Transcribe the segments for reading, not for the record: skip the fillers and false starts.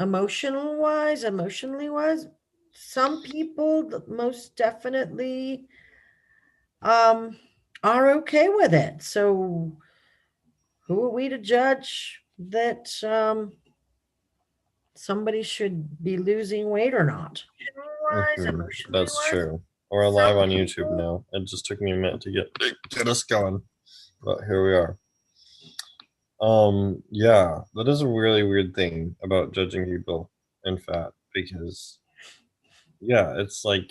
emotionally wise, some people most definitely um are okay with it. So who are we to judge that somebody should be losing weight or not? Emotionally That's wise, true. We're live some on YouTube people. now. It just took me a minute to get us going, but here we are. Yeah, that is a really weird thing about judging people in fat because yeah, it's like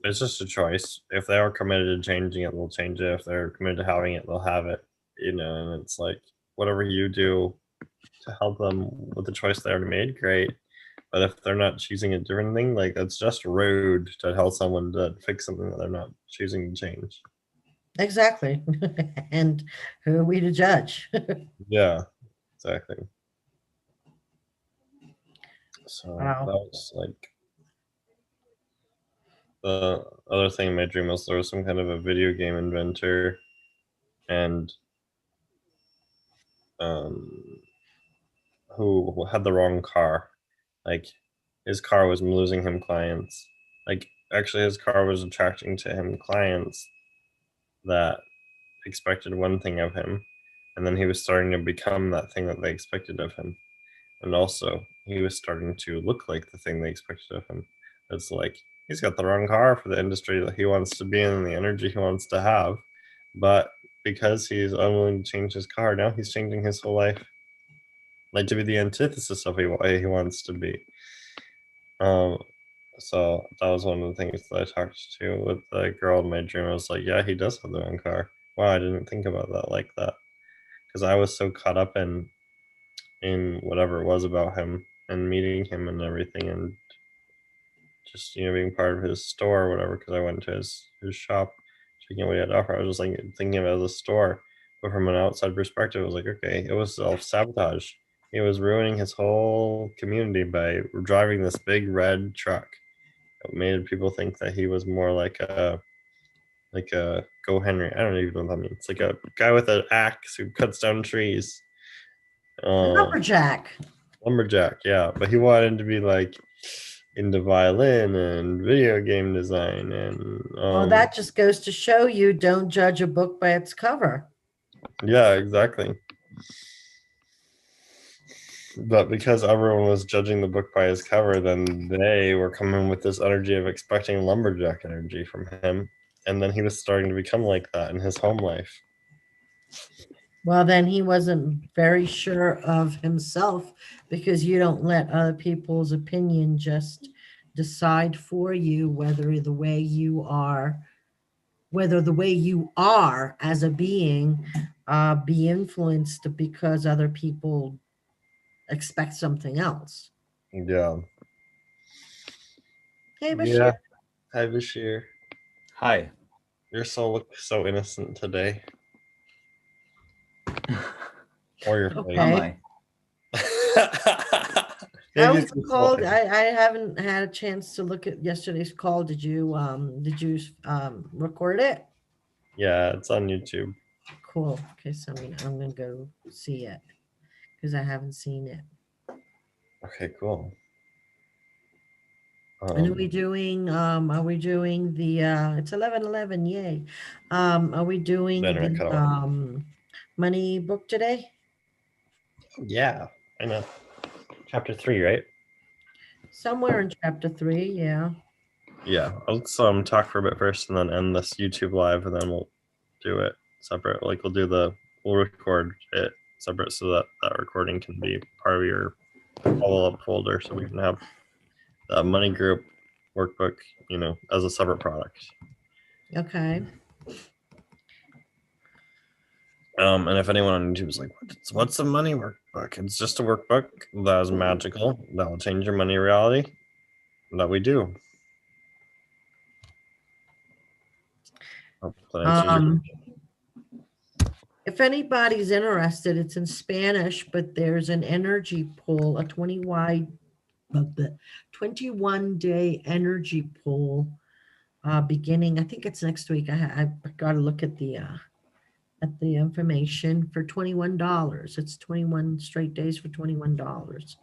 it's just a choice. If they are committed to changing it, they'll change it. If they're committed to having it, they'll have it. And it's like whatever you do to help them with the choice they already made, great. But if they're not choosing a different thing, like it's just rude to tell someone to fix something that they're not choosing to change. Exactly. And who are we to judge? Yeah, exactly. So that Wow. was like the other thing in my dream was there was some kind of a video game inventor and um who had the wrong car. Like his car was losing him clients. Like actually his car was attracting to him clients that expected one thing of him, and then he was starting to become that thing that they expected of him. And also, he was starting to look like the thing they expected of him. It's like he's got the wrong car for the industry that he wants to be in and the energy he wants to have. But because he's unwilling to change his car, now he's changing his whole life, like to be the antithesis of he wants to be. Um, so that was one of the things that I talked to with the girl in my dream. I was like, yeah, he does have the wrong car. Wow, I didn't think about that like that because I was so caught up in whatever it was about him and meeting him and everything and just being part of his store or whatever because I went to his shop checking what he had to offer. I was just like thinking of it as a store, but from an outside perspective, it was like okay, it was self sabotage. He was ruining his whole community by driving this big red truck. It made people think that he was more like a Go Henry. I don't even know what that means. It's like a guy with an axe who cuts down trees. Um, Lumberjack. Lumberjack, yeah, but he wanted to be like into violin and video game design and Well, that just goes to show you don't judge a book by its cover. yeah, exactly. But because everyone was judging the book by his cover, then they were coming with this energy of expecting lumberjack energy from him, and then he was starting to become like that in his home life. Well, then he wasn't very sure of himself because you don't let other people's opinion just decide for you whether the way you are as a being be influenced because other people expect something else. Yeah, Hey, Bashir. yeah. Hi, Bashir. Hi. Your soul looks so innocent today, or your Am Okay. I? How Maybe was it's the your call? soul. I haven't had a chance to look at yesterday's call. Did you record it? Yeah, it's on YouTube. Cool. Okay, so I'm gonna go see it because I haven't seen it. Okay, cool. And Um, are we doing the it's 11:11, yay. Are we the doing internet the cut out. money book today? Yeah, I know. Chapter 3, right? Somewhere in chapter 3, yeah. Yeah, let's talk for a bit first, and then end this YouTube live, and then we'll do it separate. Like we'll record it separate so that that recording can be part of your follow up folder, so we can have the money group workbook, as a separate product. Okay. And if anyone on YouTube is like, what's a money workbook? It's just a workbook that is magical that will change your money reality. That we do. Hope that answers your Um, question. if anybody's interested, it's in Spanish, but there's an energy pool, a 21-day energy pool beginning. I think it's next week. I got to look at the at the information for $21. It's 21 straight days for $21,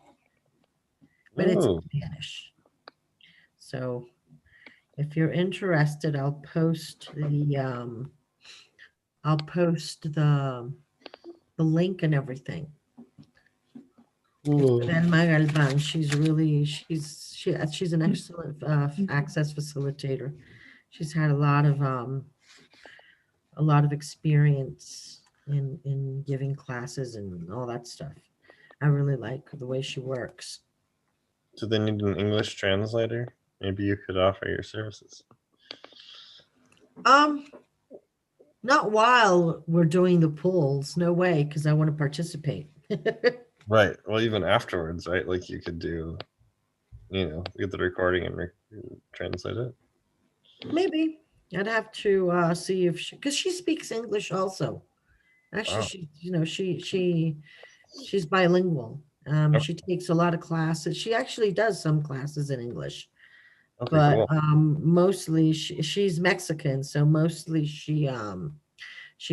but it's Oh, Spanish. So if you're interested, I'll post the link and everything. It's cool. with Elma Galvan. She's an excellent access facilitator. She's had a lot of experience in giving classes and all that stuff. I really like the way she works. Do they need an English translator? Maybe you could offer your services. Um, Not while we're doing the polls. No way, because I want to participate. Right. Well, even afterwards, right? Like you could do, get the recording and translate it. Maybe I'd have to see if because she speaks English also. Actually, Wow. she's bilingual. Okay, She takes a lot of classes. She actually does some classes in English, okay, but cool. mostly she's Mexican, so mostly she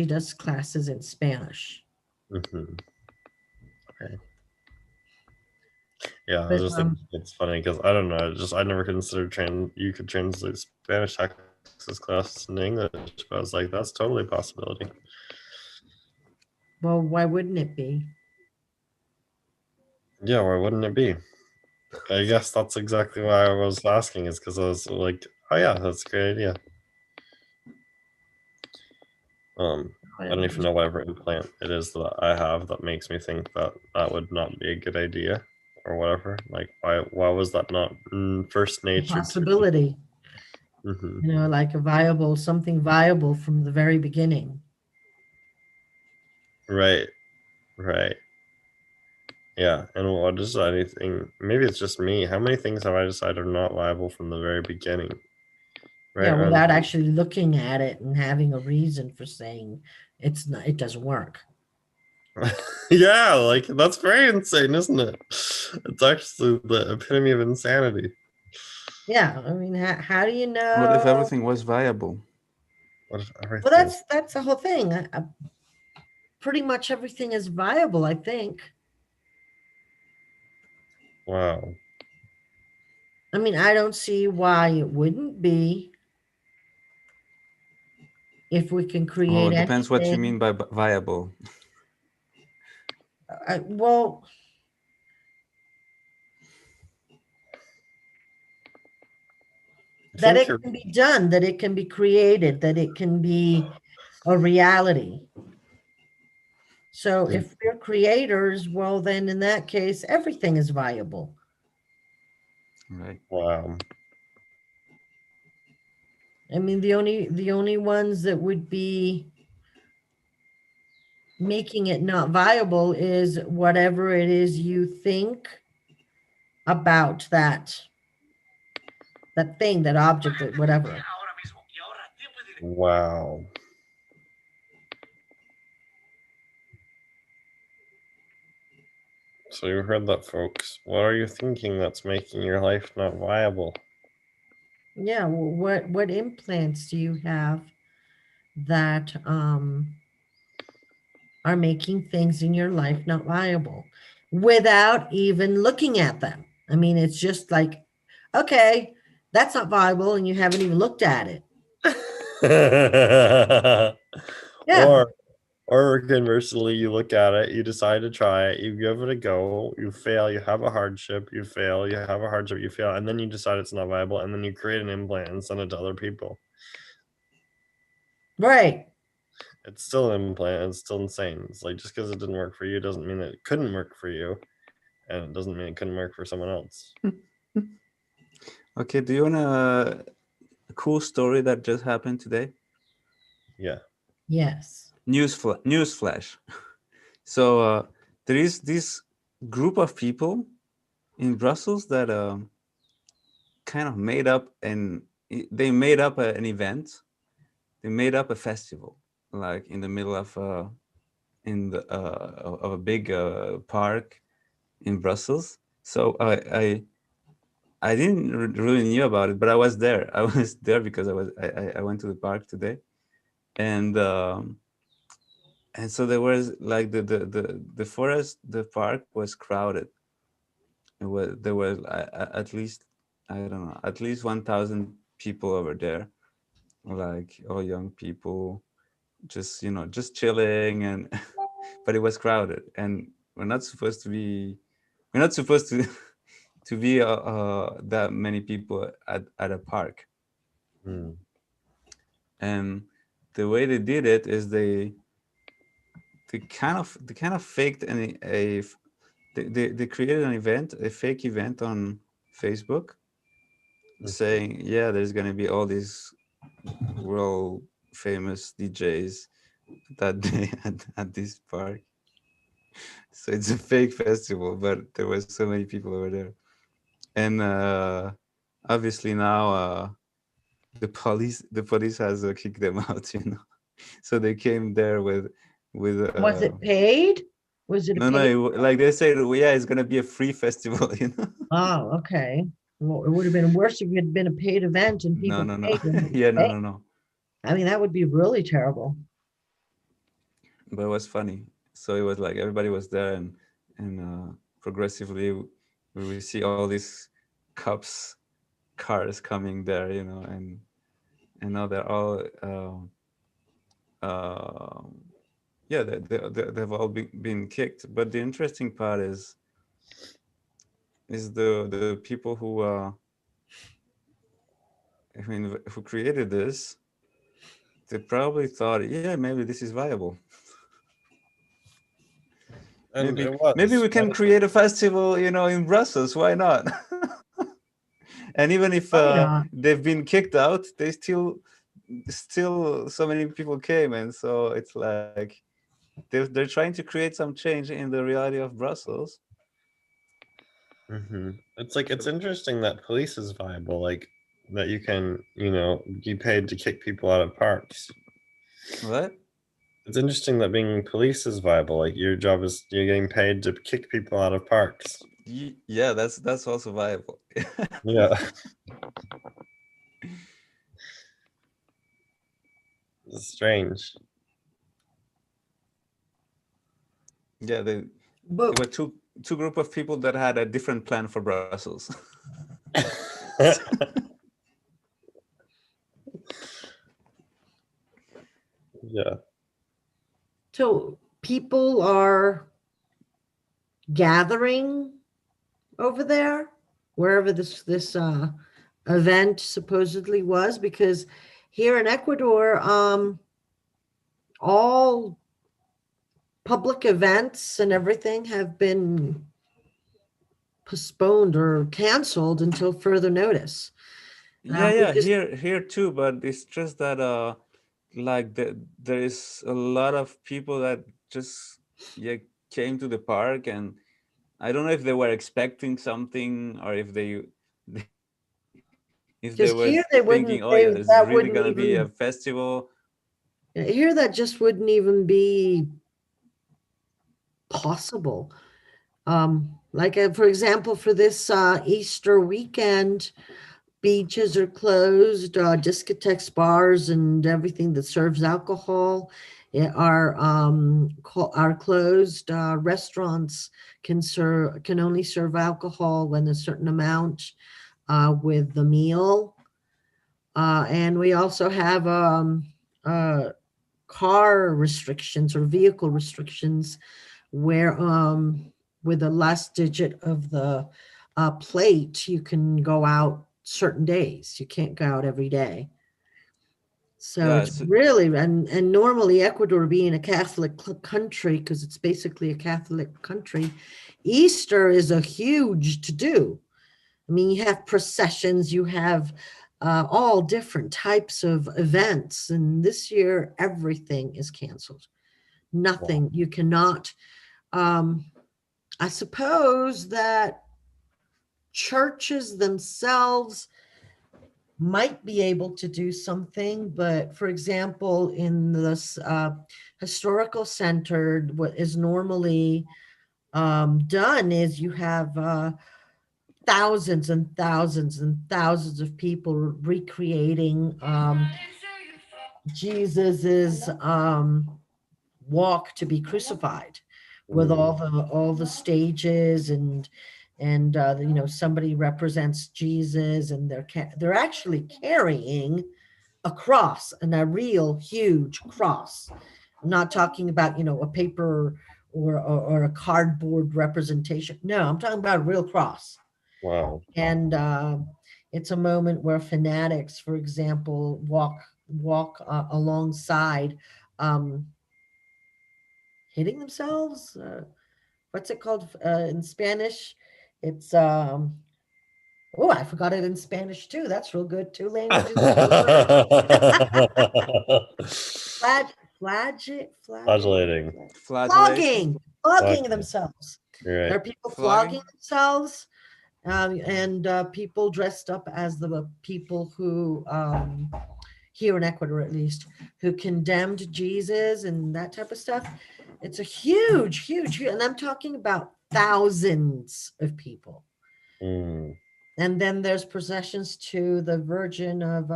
does classes in Spanish. Hmm. Okay. Yeah, I was But just thinking it's funny because I don't know, I never considered you could translate Spanish taxes class into English, but I was like, that's totally a possibility. well, why wouldn't it be? Yeah, why wouldn't it be? I guess that's exactly why I was asking, is because I was like, oh yeah, that's a great idea. I don't even know whatever implant it is that I have that makes me think that that would not be a good idea or whatever. Like, why was that not first A nature to me? possibility, Hmm. like something viable from the very beginning. Right, right. Yeah, and what is anything? Maybe it's just me. How many things have I decided are not viable from the very beginning? Right, Yeah, without actually looking at it and having a reason for saying it doesn't work. yeah, like that's very insane, isn't it? It's actually the epitome of insanity. Yeah, I mean, how do you What if know? everything was viable? What if Well, everything is that's the whole thing. Pretty much everything is viable, I think. wow? I mean, I don't see why it wouldn't be if we can Oh, create it depends what you anything. mean by viable. Well, I that think it you're can be done, that it can be created, that it can be a reality. So if we're creators, well, then in that case, everything is viable. Right. wow. I mean, the only ones that would be making it not viable is whatever it is you think about that thing, that object, that whatever. Wow. So you heard that, folks. What are you thinking that's making your life not viable? Yeah, what implants do you have that are making things in your life not viable without even looking at them? I mean, it's just like, okay, that's not viable, and you haven't even looked at it. Yeah, or conversely, you look at it, you decide to try it, you give it a go, you fail, you have a hardship, you fail, you have a hardship, you fail, and then you decide it's not viable, and then you create an implant and send it to other people. right. It's still an implant. It's still insane. It's like, just because it didn't work for you doesn't mean that it couldn't work for you, and it doesn't mean it couldn't work for someone else. Okay, do you want a cool story that just happened today? Yeah. Yes. Newsflash. So there is this group of people in Brussels that kind of made up an event. They made up a festival, like in the middle of of a big park in Brussels. So I didn't really knew about it, but I was there. I was there because I went to the park today, and and so there was like the forest, the park was crowded. There was at least, I don't know, at least 1,000 people over there, like all young people, just just chilling, and but it was crowded, and we're not supposed to be, we're not supposed to to be that many people at a park. Hmm. And the way they did it is they kind of faked they created an event, a fake event on Facebook, saying, yeah, there's going to be all these world famous DJs that day at this park. So it's a fake festival, but there was so many people over there. And obviously now the police has kicked them out, So they came there with Was it paid? Was it a no, no, paid? like they said, well, yeah, it's gonna be a free festival, Oh, okay. Well, it would have been worse if it had been a paid event and No, people no, no. paid and they Yeah, no, paid. no, no. I mean, that would be really terrible. But it was funny. So it was like everybody was there, and progressively we will see all these cops cars coming there, and now they're all um yeah, they've all been kicked. But the interesting part is the people who created this. They probably thought, yeah, maybe this is viable. And Maybe it was. maybe we can create a festival, in Brussels. Why not? And even if Why not? they've been kicked out, they still so many people came, and so it's like they're trying to create some change in the reality of Brussels. It's like, it's interesting that police is viable, like that you can, be paid to kick people out of parks. What? It's interesting that being police is viable. Like your job is, you're getting paid to kick people out of parks. Yeah, that's also viable. Yeah. It's strange. Yeah, there But were two group of people that had a different plan for Brussels. Yeah. so people are gathering over there, wherever this event supposedly was, because here in Ecuador, all public events and everything have been postponed or canceled until further notice. Yeah, Just- here too, but it's just that like there is a lot of people that just came to the park, and I don't know if they were expecting something, or if they if they Because were here they thinking, wouldn't, oh they yeah, there's that really wouldn't gonna be a even festival. here that just wouldn't even be possible. Like for example, for this Easter weekend, beaches are closed, discotheques, bars, and everything that serves alcohol are closed. Restaurants can only serve alcohol when a certain amount with the meal. And we also have car restrictions or vehicle restrictions where with the last digit of the plate, you can go out certain days. You can't go out every day. So Yeah, it's really, and normally Ecuador being a Catholic country, because it's basically a Catholic country, Easter is a huge to do. I mean, you have processions, you have all different types of events. And this year, everything is canceled. Nothing, you cannot. I suppose that churches themselves might be able to do something, but for example, in this historical center, what is normally done is you have thousands and thousands and thousands of people recreating Jesus's walk to be crucified, with all the stages and somebody represents Jesus, and they're actually carrying a cross, and a real huge cross. I'm not talking about a paper or a cardboard representation. No, I'm talking about a real cross. Wow. And it's a moment where fanatics, for example, walk alongside, um, hitting themselves. What's it called in Spanish? It's oh, I forgot it in Spanish too. That's real good. Two languages. Flag, Flagellating. Flagellation. flogging themselves. You're There are right. people Flogging. flogging themselves, and people dressed up as the people who, here in Ecuador at least, who condemned Jesus and that type of stuff. It's a huge, and I'm talking about thousands of people. Mm. And then there's processions to the Virgin of,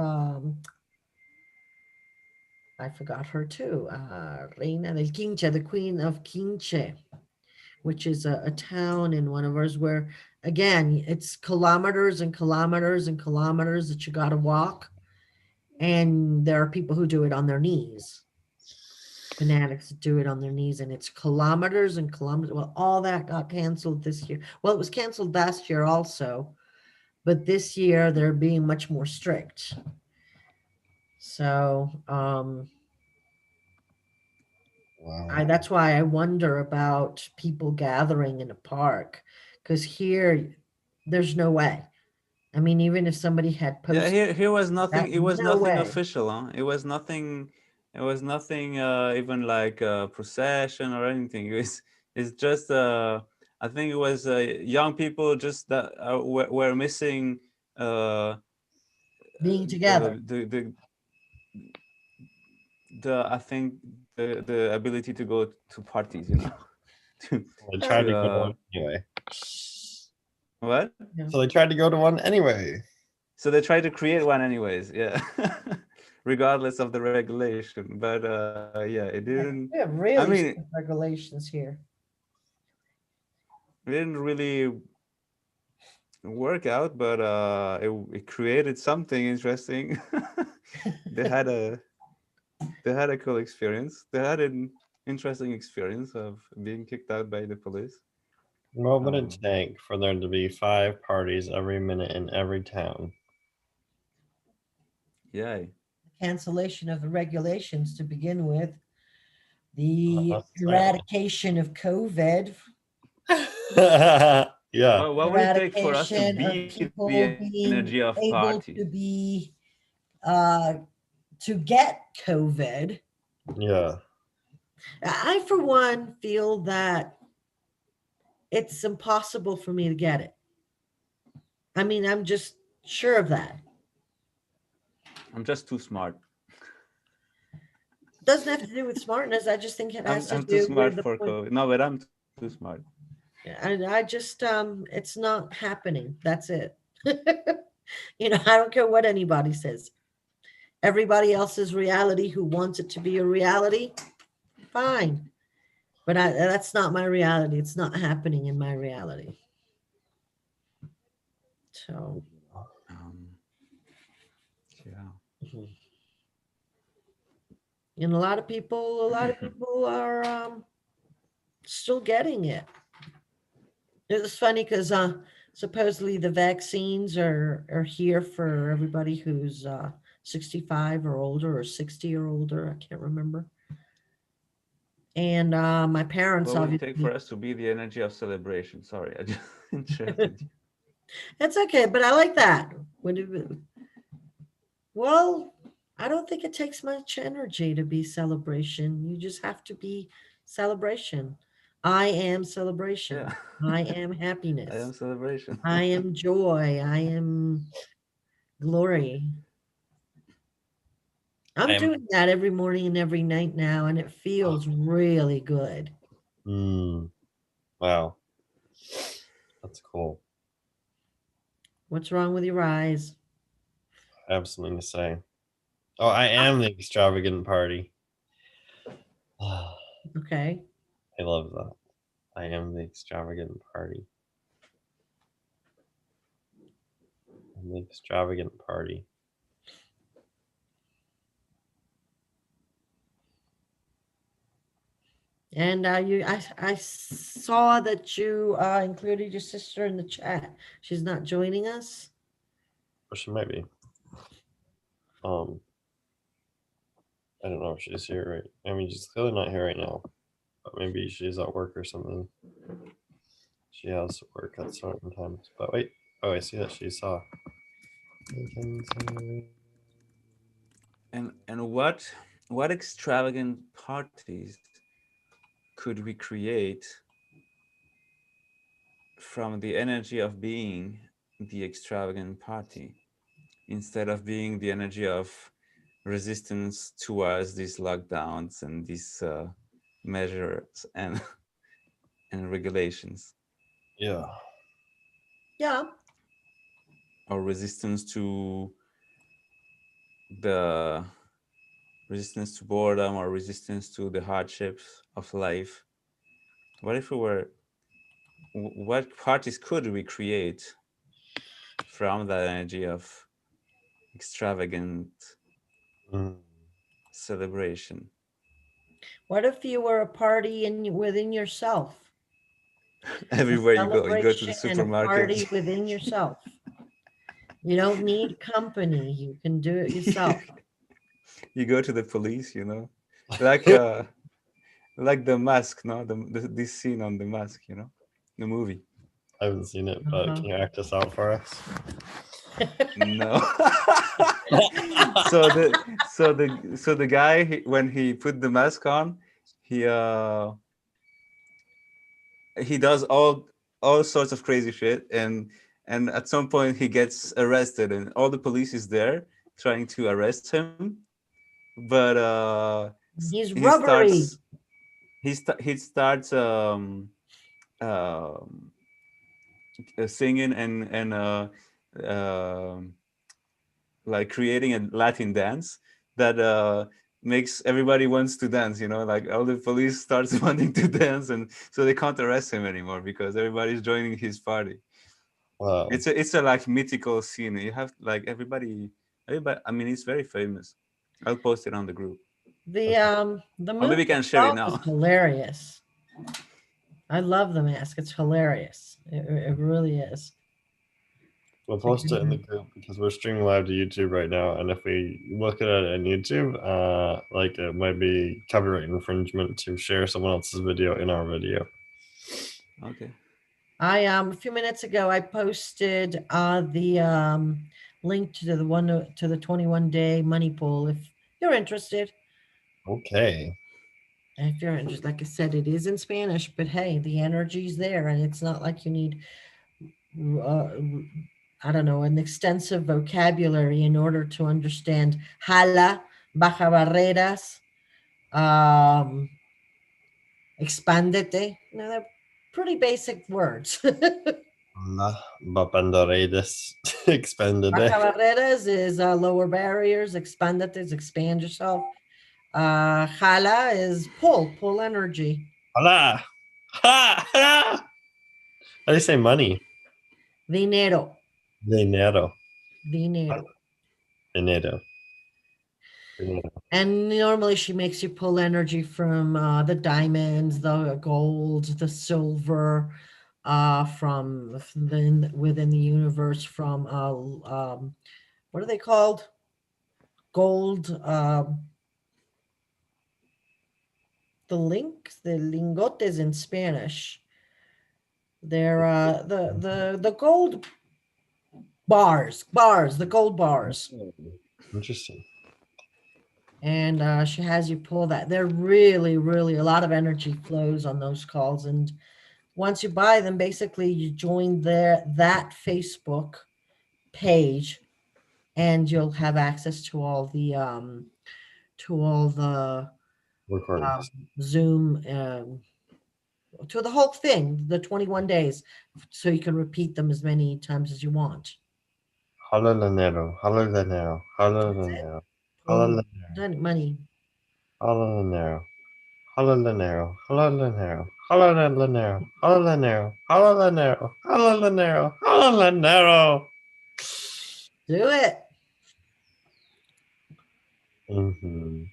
I forgot her too, Reina del Quinche, the Queen of Quinche, which is a town in one of ours where, again, it's kilometers and kilometers and kilometers that you got to walk. And there are people who do it on their knees. Fanatics do it on their knees, and it's kilometers and kilometers. Well, all that got canceled this year. Well, it was canceled last year also, but this year they're being much more strict. So Wow. that's why I wonder about people gathering in a park, because here there's no way. I mean, even if somebody had Yeah, posted here was nothing. It was no nothing way. official. Huh? It was nothing. It was nothing. Even like a procession or anything. It's just. I think it was young people just that were missing. Being together. The I think the ability to go to parties. You know. They tried to go to uh, one anyway. what? So they tried to go to one anyway. So they tried to create one anyways. Yeah. Regardless of the regulation, but yeah, it didn't. We have I really mean, strict regulations here. it didn't really work out, but it created something interesting. they had a cool experience. They had an interesting experience of being kicked out by the police. What would it take for there to be 5 parties every minute in every town? Yeah. Cancellation of the regulations to begin with, the That's right. eradication of COVID, Yeah. What would it take for us to eradication of be people the being energy of able party? to be to get COVID. Yeah. I, for one, feel that it's impossible for me to get it. I mean, I'm just sure of that. I'm just too smart. Doesn't have to do with smartness. I just think it has to I'm do too smart with the for point. COVID. No, but I'm too smart. I just it's not happening. That's it. I don't care what anybody says. Everybody else's reality who wants it to be a reality, fine. But that's not my reality. It's not happening in my reality. So Yeah. and a lot of people are still getting it. It was funny because supposedly the vaccines are here for everybody who's 65 or older, or 60 or older. I can't remember. And my parents What would it take obviously. for us to be the energy of celebration? Sorry, I just interrupted you. That's okay, but I like that. Well, I don't think it takes much energy to be celebration. You just have to be celebration. I am celebration. Yeah. I am I am happiness. celebration. I am joy. I am glory. I'm doing that every morning and every night now, and it feels really good. Wow. That's cool. What's wrong with your eyes? I have something to say. Oh, I am the extravagant party. Okay. I love that. I am the extravagant party. I'm the extravagant party. And I saw that you included your sister in the chat. She's not joining us. Or she might be. I don't know if she's here right. I mean, she's clearly not here right now, but maybe she's at work or something. She has to work at certain times. But wait, oh, I see that she saw. And what extravagant parties could we create from the energy of being the extravagant party instead of being the energy of resistance towards these lockdowns and these measures and and regulations, Yeah. Yeah. or resistance to the resistance to boredom or resistance to the hardships of life. What if we were, what parties could we create from that energy of extravagant Mm. celebration? What if you were a party within yourself? A Everywhere you go to the celebration and a supermarket. party within yourself. You don't need company. You can do it yourself. You go to the police, you know, like the mask, no, this scene on the mask, you know, the movie. I haven't seen it, but Uh-huh. can you act this out for us? No. So the guy, when he put the mask on, he does all sorts of crazy shit, and at some point he gets arrested, and all the police is there trying to arrest him, but He's he rubbery. starts he starts um, singing and like creating a Latin dance that makes everybody wants to dance, you know, like all the police starts wanting to dance, and so they can't arrest him anymore because everybody's joining his party. Wow. It's a like mythical scene. You have like everybody, I mean, it's very famous. I'll post it on the group, The or maybe movie we can share it itself is now. hilarious. I love the mask. It's hilarious. It really is. We'll post it in the group because we're streaming live to YouTube right now, and if we look at it on YouTube, like it might be copyright infringement to share someone else's video in our video. Okay. I a few minutes ago I posted the link to the 21-day money pool if you're interested. Okay. If you're interested, like I said, it is in Spanish, but hey, the energy's there, and it's not like you need I don't know, an extensive vocabulary in order to understand jala, baja barreras, expandete. You know, they're pretty basic words. La Bapandaredes expanded. Baja barreras is lower barriers, expandete is expand yourself. Jala is pull energy. Hola. Ha! Ha! How do you say money? Dinero. Dinero. Dinero. Dinero. And normally she makes you pull energy from the diamonds, the gold, the silver, from within the universe, from what are they called? Gold, the lingotes in Spanish. They're the gold bars, the gold bars. Interesting. And she has you pull that. They're really, really a lot of energy flows on those calls. And once you buy them, basically you join that Facebook page, and you'll have access to all the Recordings. Zoom, to the whole thing, the 21 days, so you can repeat them as many times as you want. Halalanero. Pull Halalanero. money. Halalanero. Halalanero, halalanero, halalanero, halalanero, halalanero, halalanero, halalanero. Do it. And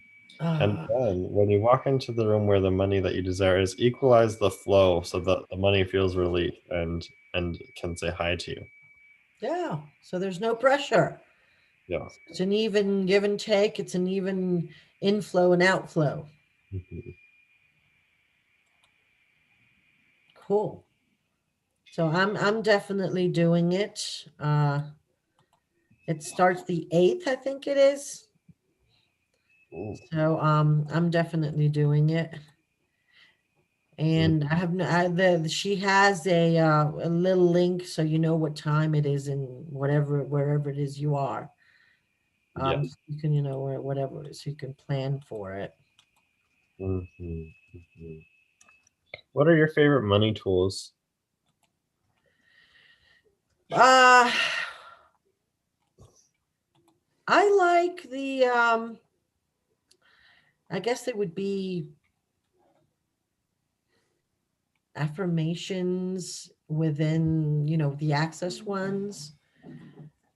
Ah, then when you walk into the room where the money that you desire is, equalize the flow so that the money feels relief and can say hi to you. yeah. So there's no pressure. Yeah. It's an even give and take. It's an even inflow and outflow. Mhm. Cool. So I'm definitely doing it. It starts the 8th, I think it is. Ooh. So I'm definitely doing it. And I have no, she has a little link so you know what time it is in wherever it is you are. Yes. So you can, whatever it is, you can plan for it. Mhm, mhm. What are your favorite money tools? Uh I like the I guess it would be affirmations within, the access ones.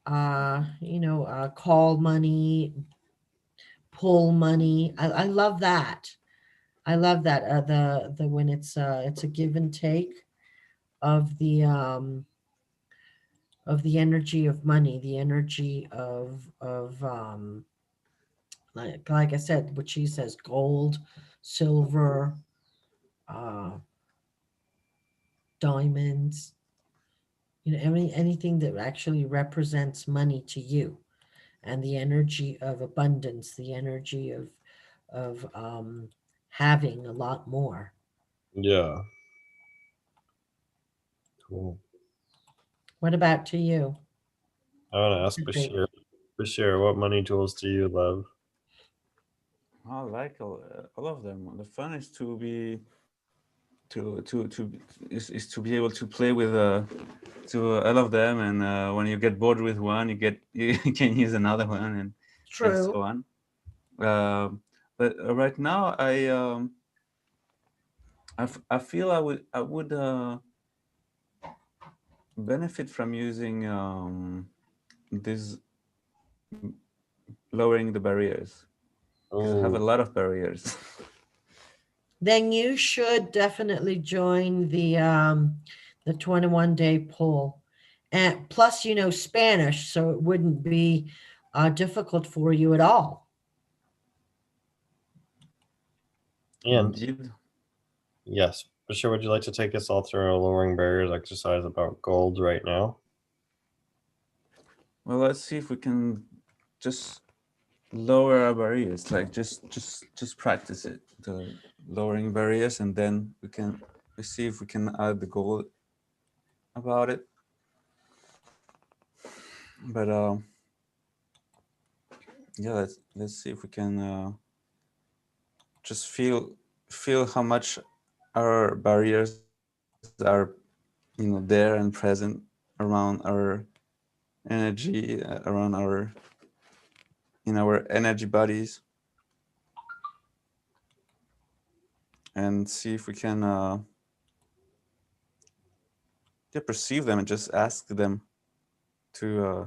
Call money, pull money. I love that. I love that. The when it's a give and take of the energy of money, the energy of like I said, what she says, gold, silver, uh, diamonds, anything that actually represents money to you, and the energy of abundance, the energy of having a lot more. Yeah. Cool. What about to you? I want to ask Your favorite? Bashir. Bashir, what money tools do you love? I like all of them. The fun is to be to is to be able to play with to all of them, and when you get bored with one, you can use another one, and True. so on. But right now, I feel I would benefit from using this lowering the barriers because I have a Oh, lot of barriers. Then you should definitely join the 21-day pull. And plus, Spanish, so it wouldn't be difficult for you at all. and Indeed. yes, Bashir, would you like to take us all through a lowering barriers exercise about gold right now? Well, let's see if we can just lower our barriers. Like just practice it, the lowering barriers, and then we see if we can add the goal about it. But yeah, let's see if we can just feel how much our barriers are, there and present around our energy, around our in our energy bodies, and see if we can yeah, perceive them and just ask them to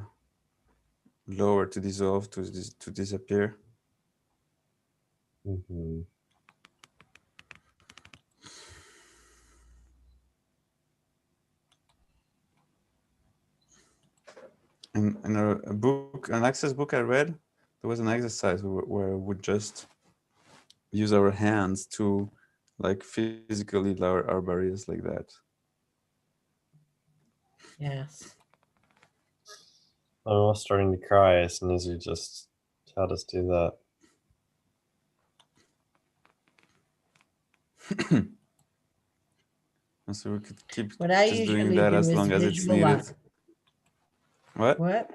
lower, to dissolve, to disappear. Mm-hmm. In a book, an access book I read, there was an exercise where we would just use our hands to like physically lower our barriers like that. Yes. I'm almost starting to cry as soon as you just had us do that. And so we could keep What I just doing usually that do as is long as it's needed. visualize. What? What?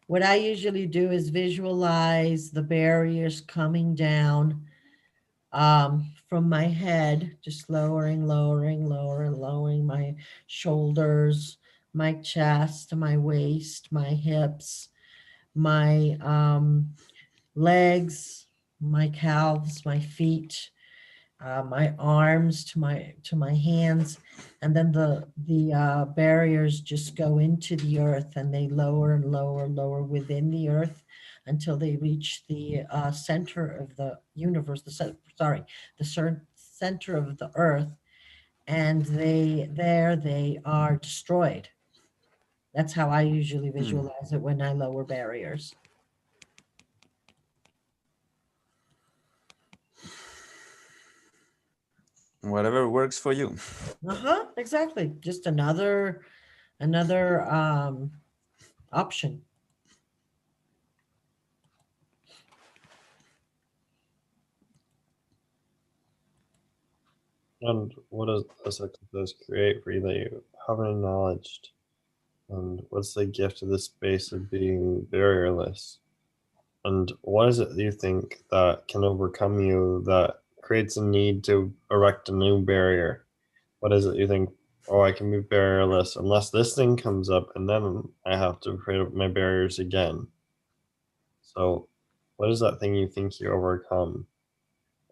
What I usually do is visualize the barriers coming down from my head, just lowering my shoulders, my chest, my waist, my hips, my legs, my calves, my feet, my arms to my hands, and then the barriers just go into the earth, and they lower and lower and lower within the earth until they reach the center of the universe. The center of the earth, and they are destroyed. That's how I usually visualize it when I lower barriers. Whatever works for you. Exactly. Just another option. And what does this exercise create for you that you haven't acknowledged? And what's the gift of the space of being barrierless? And what is it that you think that can overcome you that creates a need to erect a new barrier? What is it you think, oh, I can be barrierless unless this thing comes up and then I have to create my barriers again? So, what is that thing you think you overcome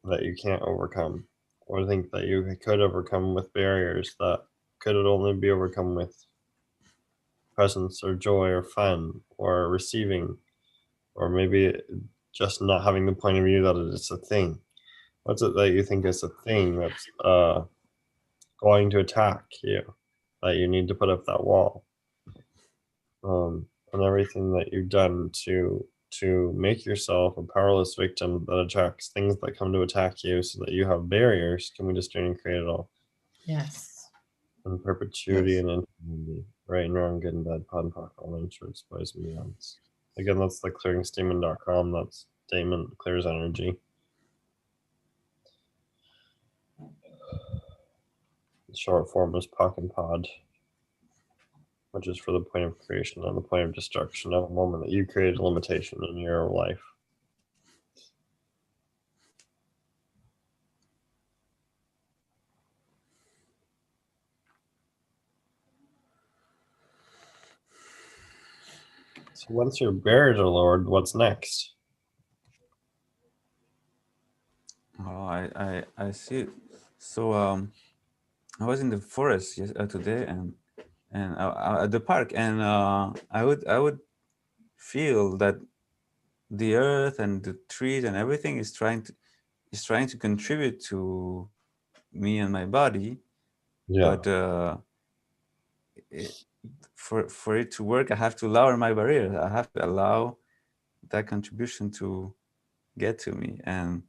that you can't overcome? Or think that you could overcome with barriers that could only be overcome with presence or joy or fun or receiving, or maybe just not having the point of view that it's a thing? What's it that you think is a thing that's going to attack you, that you need to put up that wall? And everything that you've done to make yourself a powerless victim that attracts things that come to attack you, so that you have barriers. Can we just try and create it all Yes. in perpetuity Yes. and infinity? Right and wrong, good and bad, pod and poc, all insurance, boys and beyonds. Again, that's the clearingstatement.com. That's Damon clears energy. The short form is POC and pod, which is for the point of creation and the point of destruction of a moment that you created a limitation in your life. So once your barriers are lowered, what's next? Oh, I see. So I was in the forest today, and at the park, and I would feel that the earth and the trees and everything is trying to contribute to me and my body, Yeah. but it, for it to work, I have to lower my barrier. I have to allow that contribution to get to me, and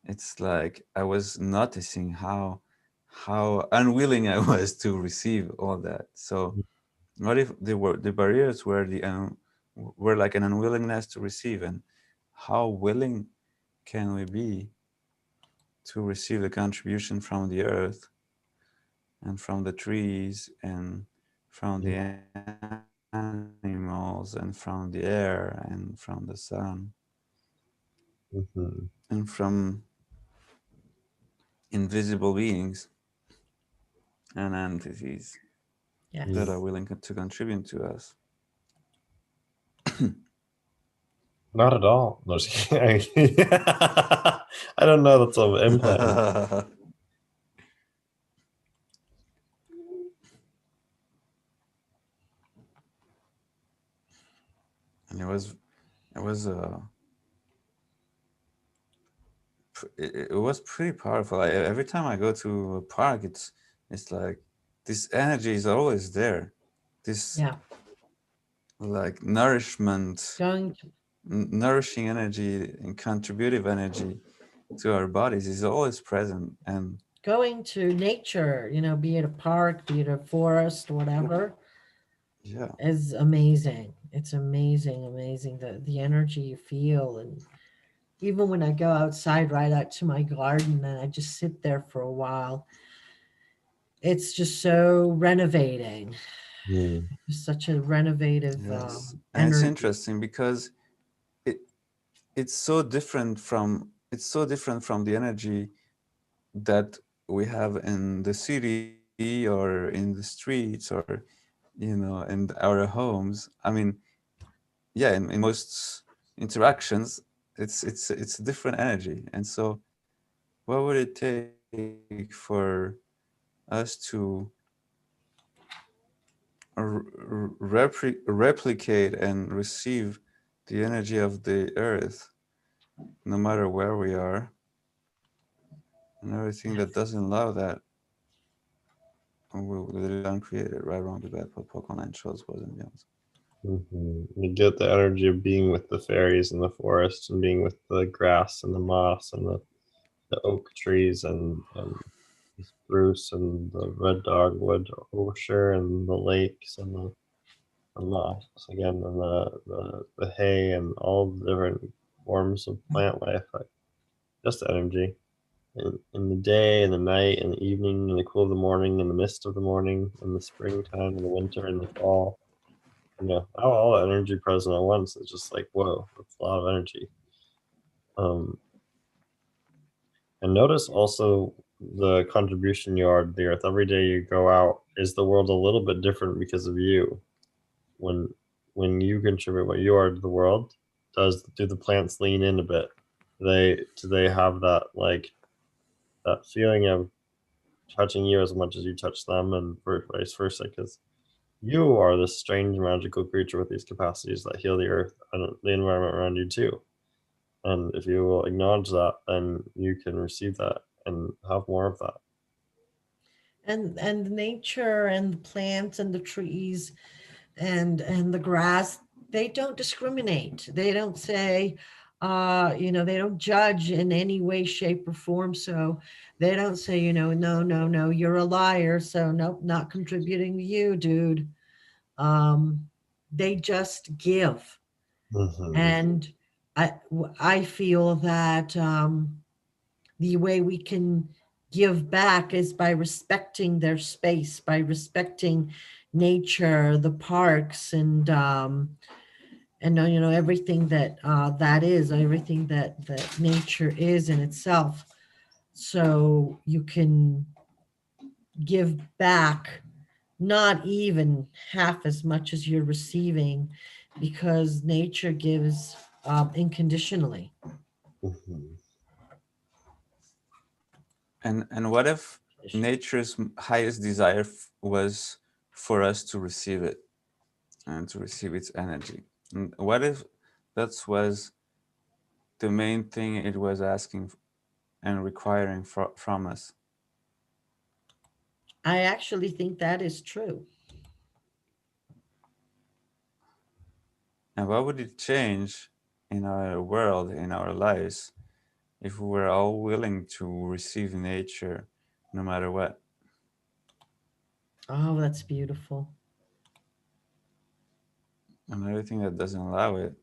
it's like I was noticing how unwilling I was to receive all that. So what if the barriers were were like an unwillingness to receive, and how willing can we be to receive the contribution from the earth and from the trees and from the animals and from the air and from the sun Mm-hmm. and from invisible beings and entities that are Yes. willing to contribute to us. Not at all. No, just kidding. I don't know. That's an implant. And it was pretty powerful. Every time I go to a park, it's like this energy is always there. This Yeah. like nourishment, Going to nourishing energy and contributive energy to our bodies is always present. And going to nature, be it a park, be it a forest, whatever, yeah, is amazing. It's amazing, amazing the energy you feel. And even when I go outside, right out to my garden, and I just sit there for a while, it's just so renovating. Mm. It's such a renovative yes, and it's energy. interesting because it it's so different from the energy that we have in the city or in the streets or in our homes. I mean, yeah, in most interactions, it's a different energy. And so what would it take for us to replicate and receive the energy of the earth, no matter where we are, and everything that doesn't allow that, will literally uncreate it. Right, wrong, good, bad, POC, online shows, boys and beyond. You get the energy of being with the fairies in the forest and being with the grass and the moss and the oak trees and the spruce and the red dogwood osier and the lakes and the moss again and the hay and all the different forms of plant life. Like just energy. In the day and the night and the evening and the cool of the morning and the mist of the morning and the springtime and the winter and the fall. You know, all that energy present at once is just like, whoa, that's a lot of energy. And notice also the contribution you are to the earth. Every day you go out, is the world a little bit different because of you? When you contribute what you are to the world, do the plants lean in a bit? Do they have that like that feeling of touching you as much as you touch them, and vice versa? Because you are this strange magical creature with these capacities that heal the earth and the environment around you too. And if you will acknowledge that, then you can receive that and have more of that. And nature and the plants and the trees and the grass, they don't discriminate. They don't say, they don't judge in any way, shape, or form. So they don't say, no, no, no, you're a liar. So nope, not contributing to you, dude. Um, they just give. And I feel that the way we can give back is by respecting their space, by respecting nature, the parks, and everything that everything that nature is in itself. So you can give back not even half as much as you're receiving, because nature gives unconditionally. And what if nature's highest desire was for us to receive it and to receive its energy? And what if that was the main thing it was asking and requiring from us? I actually think that is true. And what would it change in our world, in our lives, if we were all willing to receive nature no matter what? Oh, that's beautiful. And everything that doesn't allow it,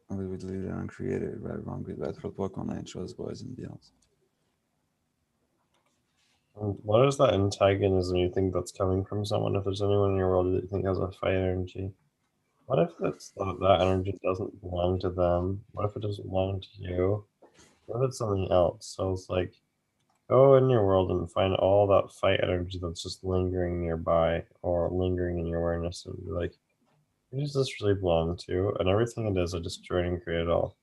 we would leave it uncreated, right, wrong, good, bad, POC, online shows, boys and beyond. What is that antagonism you think that's coming from someone? If there's anyone in your world that you think has a fight energy, what if it's that energy doesn't belong to them? What if it doesn't belong to you? What if it's something else? So it's like, go in your world and find all that fight energy that's just lingering nearby or lingering in your awareness, and be like, who does this really belong to? And everything it is, I destroy and create it all.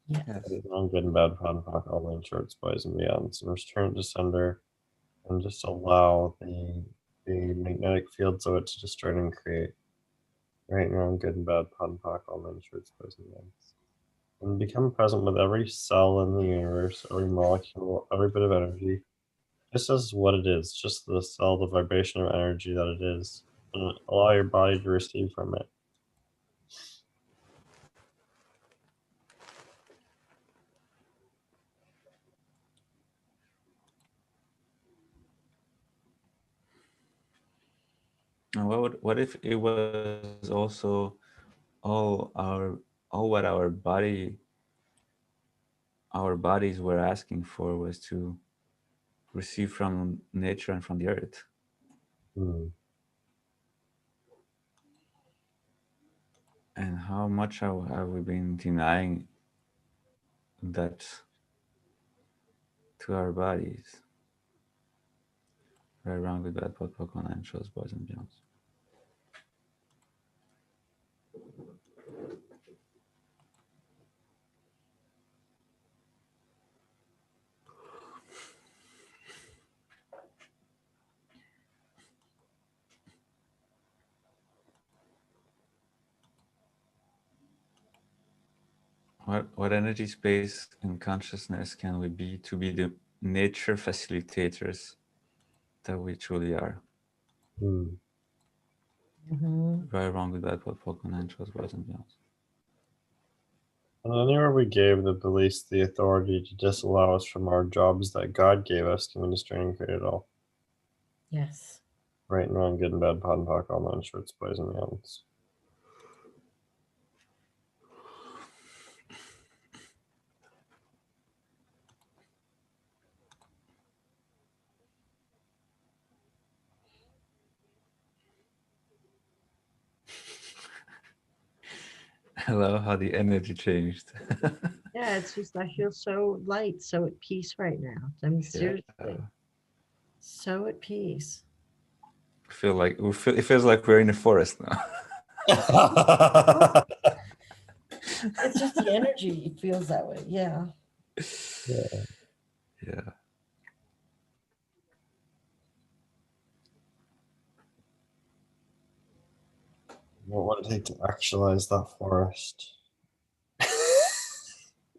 Yes. Yes. It is wrong, good and bad, proud and pock, all in shorts, boys and beyonds, and return it to sender, and just allow the magnetic fields of it to destroy and create. Right and wrong, good and bad, proud and pock, all in shorts, boys and beyonds. And become present with every cell in the universe, every molecule, every bit of energy, just as what it is, just the cell, the vibration of energy that it is, and allow your body to receive from it. And what if it was also all what our bodies were asking for was to receive from nature and from the earth? Hmm. And how much have we been denying that to our bodies? Right, wrong, good, bad, POC, online shows, boys and beyonds. What energy, space, and consciousness can we be to be the nature facilitators that we truly are? Hmm. Mhm. Right, wrong with that, what Pokemon and chose boys and beyond. And anywhere we gave the police the authority to disallow us from our jobs that God gave us, can we destroy and create it all? Yes. Right and wrong, good and bad, pot and pock, all nine shorts, boys and beyonds. I love how the energy changed. Yeah, it's just I feel so light, so at peace right now. I mean, Yeah. seriously, so at peace. It feels like we're in the forest now. It's just the energy feels that way. Yeah. Yeah. What would it take to actualize that forest?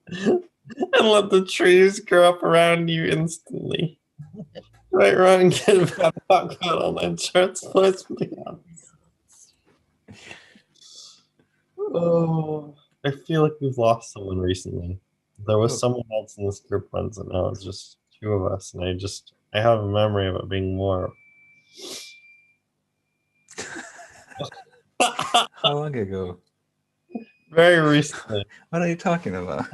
And let the trees grow up around you instantly. Right, wrong, good, bad, pot, cut, all nine shorts, boys and beyonds. Oh, I feel like we've lost someone recently. There was Oh. someone else in this group once, and now it's just two of us. And I have a memory of it being more. How long ago? Very recently. What are you talking about?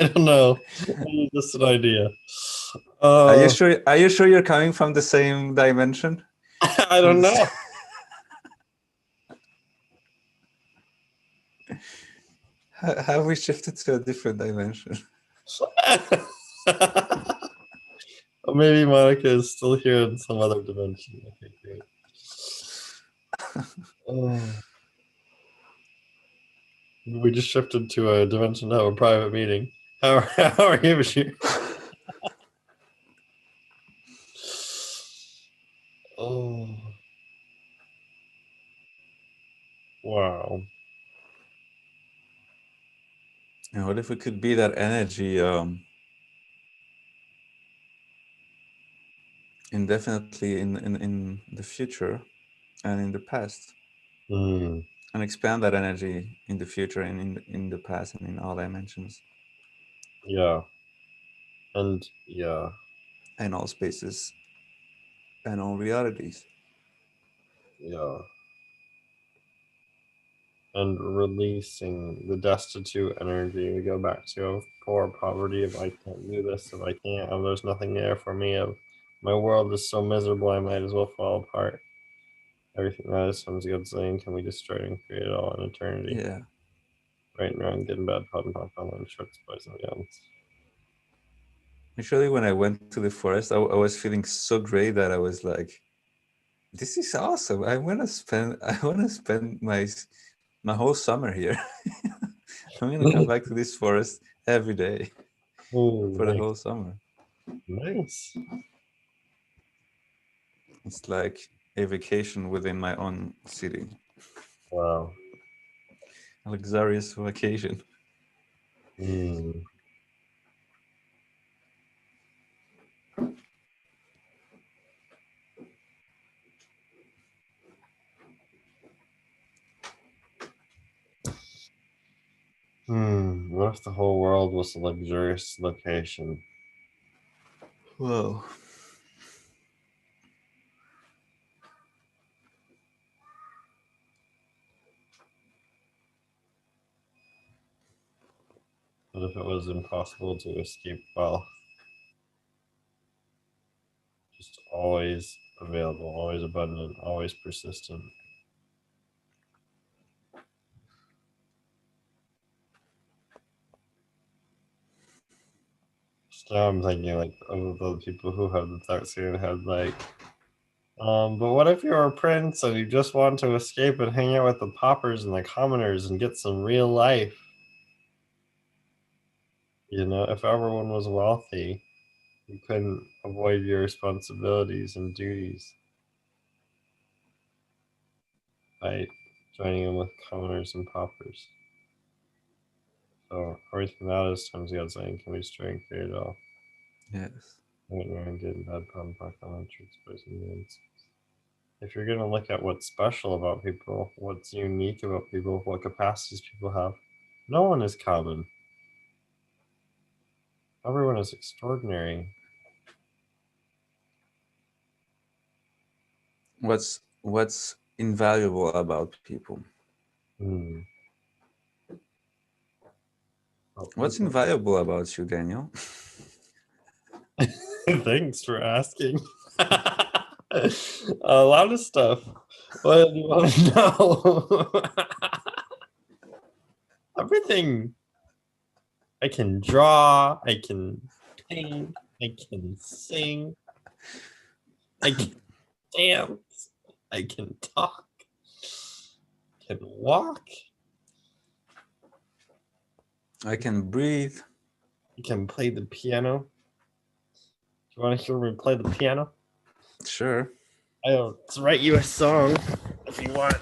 I don't know. Just an idea. Are you sure? Are you sure you're coming from the same dimension? I don't know. Have we shifted to a different dimension? Or maybe Monica is still here in some other dimension. Okay, great. Oh. We just shifted to a dimension to have a private meeting. How are you, Bashir? Oh. Wow. And what if we could be that energy indefinitely in the future and in the past, Mm, and expand that energy in the future and in the past and in all dimensions yeah. And yeah. and all spaces and all realities? Yeah. And releasing the destitute energy we go back to of poor poverty of I can't do this, if I can't, of there's nothing there for me, of my world is so miserable I might as well fall apart. Everything that is comes good saying, can we destroy and create it all in eternity? Yeah. Right and wrong, good and bad, pot and pop, online shorts, boys and beyonds. Actually, when I went to the forest, I was feeling so great that I was like, "This is awesome! I want to spend my whole summer here. I'm gonna come back to this forest every day Oh, for the nice. whole summer." Nice. It's like a vacation within my own city, Wow. a luxurious vacation. Mm. What if the whole world was a luxurious location? Whoa. What if it was impossible to escape wealth? Just always available, always abundant, always persistent. So now I'm thinking like of the people who have the thoughts here and had like, but what if you're a prince and you just want to escape and hang out with the paupers and the commoners and get some real life? You know, if everyone was wealthy, you couldn't avoid your responsibilities and duties. by joining in with commoners and paupers. So everything that is times God's saying can be strength created all. Yes. Good and bad, problem, truths, boys and means. If you're gonna look at what's special about people, what's unique about people, what capacities people have, no one is common. Everyone is extraordinary. What's invaluable about people? What's invaluable about you, Daniel? Thanks for asking. A lot of stuff. What do you want to know? Everything. I can draw, I can paint, I can sing, I can dance, I can talk, I can walk, I can breathe. I can play the piano. Do you want to hear me play the piano? Sure. I'll write you a song if you want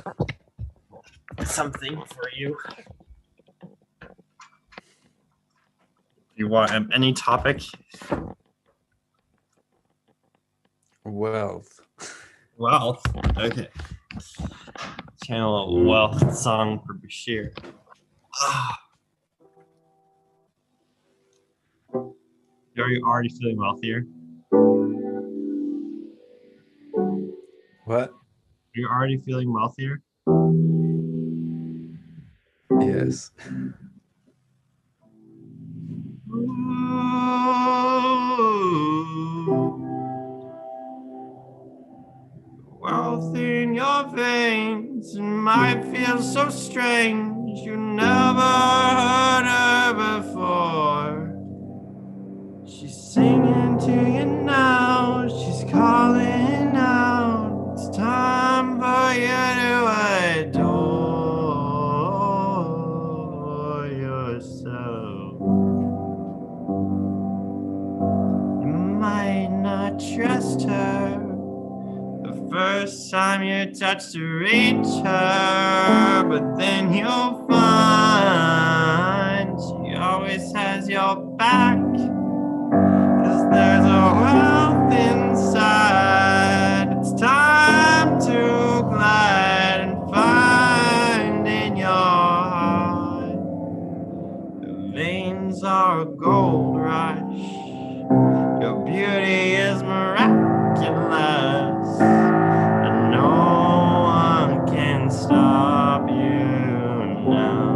something for you. You want any topic? Wealth. Wealth. Okay. Channel a wealth song for Bashir. Are you already feeling wealthier? What? Are you already feeling wealthier? Yes. Wealth in your veins, it might feel so strange. You never heard her before. She's singing to you now, she's calling out. It's time for you to adore yourself. You might not trust her the first time you touch to reach her, but then you'll find she always has your back. 'Cause there's a wealth inside. It's time to glide and find in your heart. The veins are a gold rush. Your beauty is miraculous, and no one can stop you now.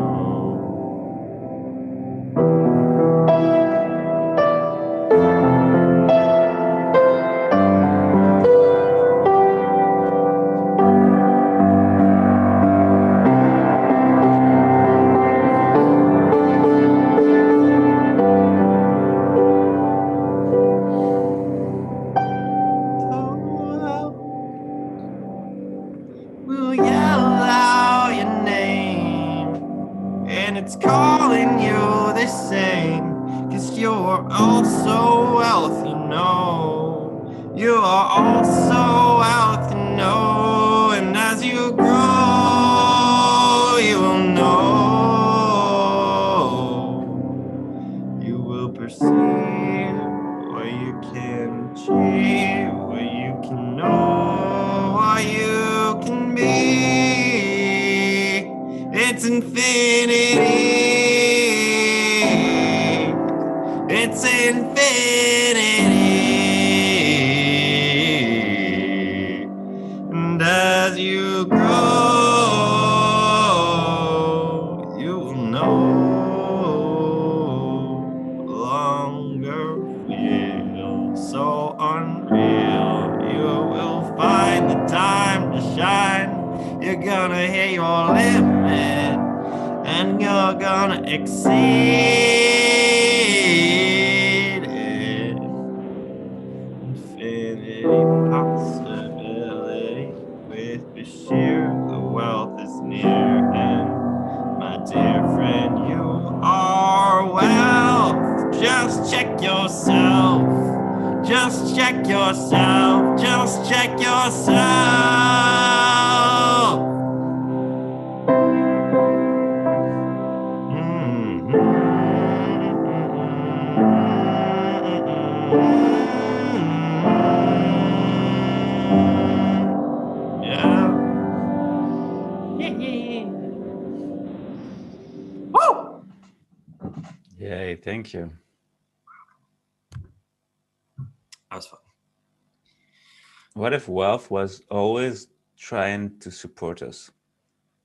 We'll yell out your name, and it's calling you the same. 'Cause you're also wealth, you know. You are also wealth, you know. And as you grow, you will know. You will perceive what you can achieve, what you can know, what you can be. It's infinity. It's infinity. And as you grow, you will no longer feel so unreal. You will find the time to shine. You're gonna hit your limit, and you're gonna exceed it. Infinity possibility with Bashir. The wealth is near, and my dear friend, you are wealth. Just check yourself. Just check yourself. Just check yourself. Yeah. Woo! Yay, thank you. That was fun. What if wealth was always trying to support us?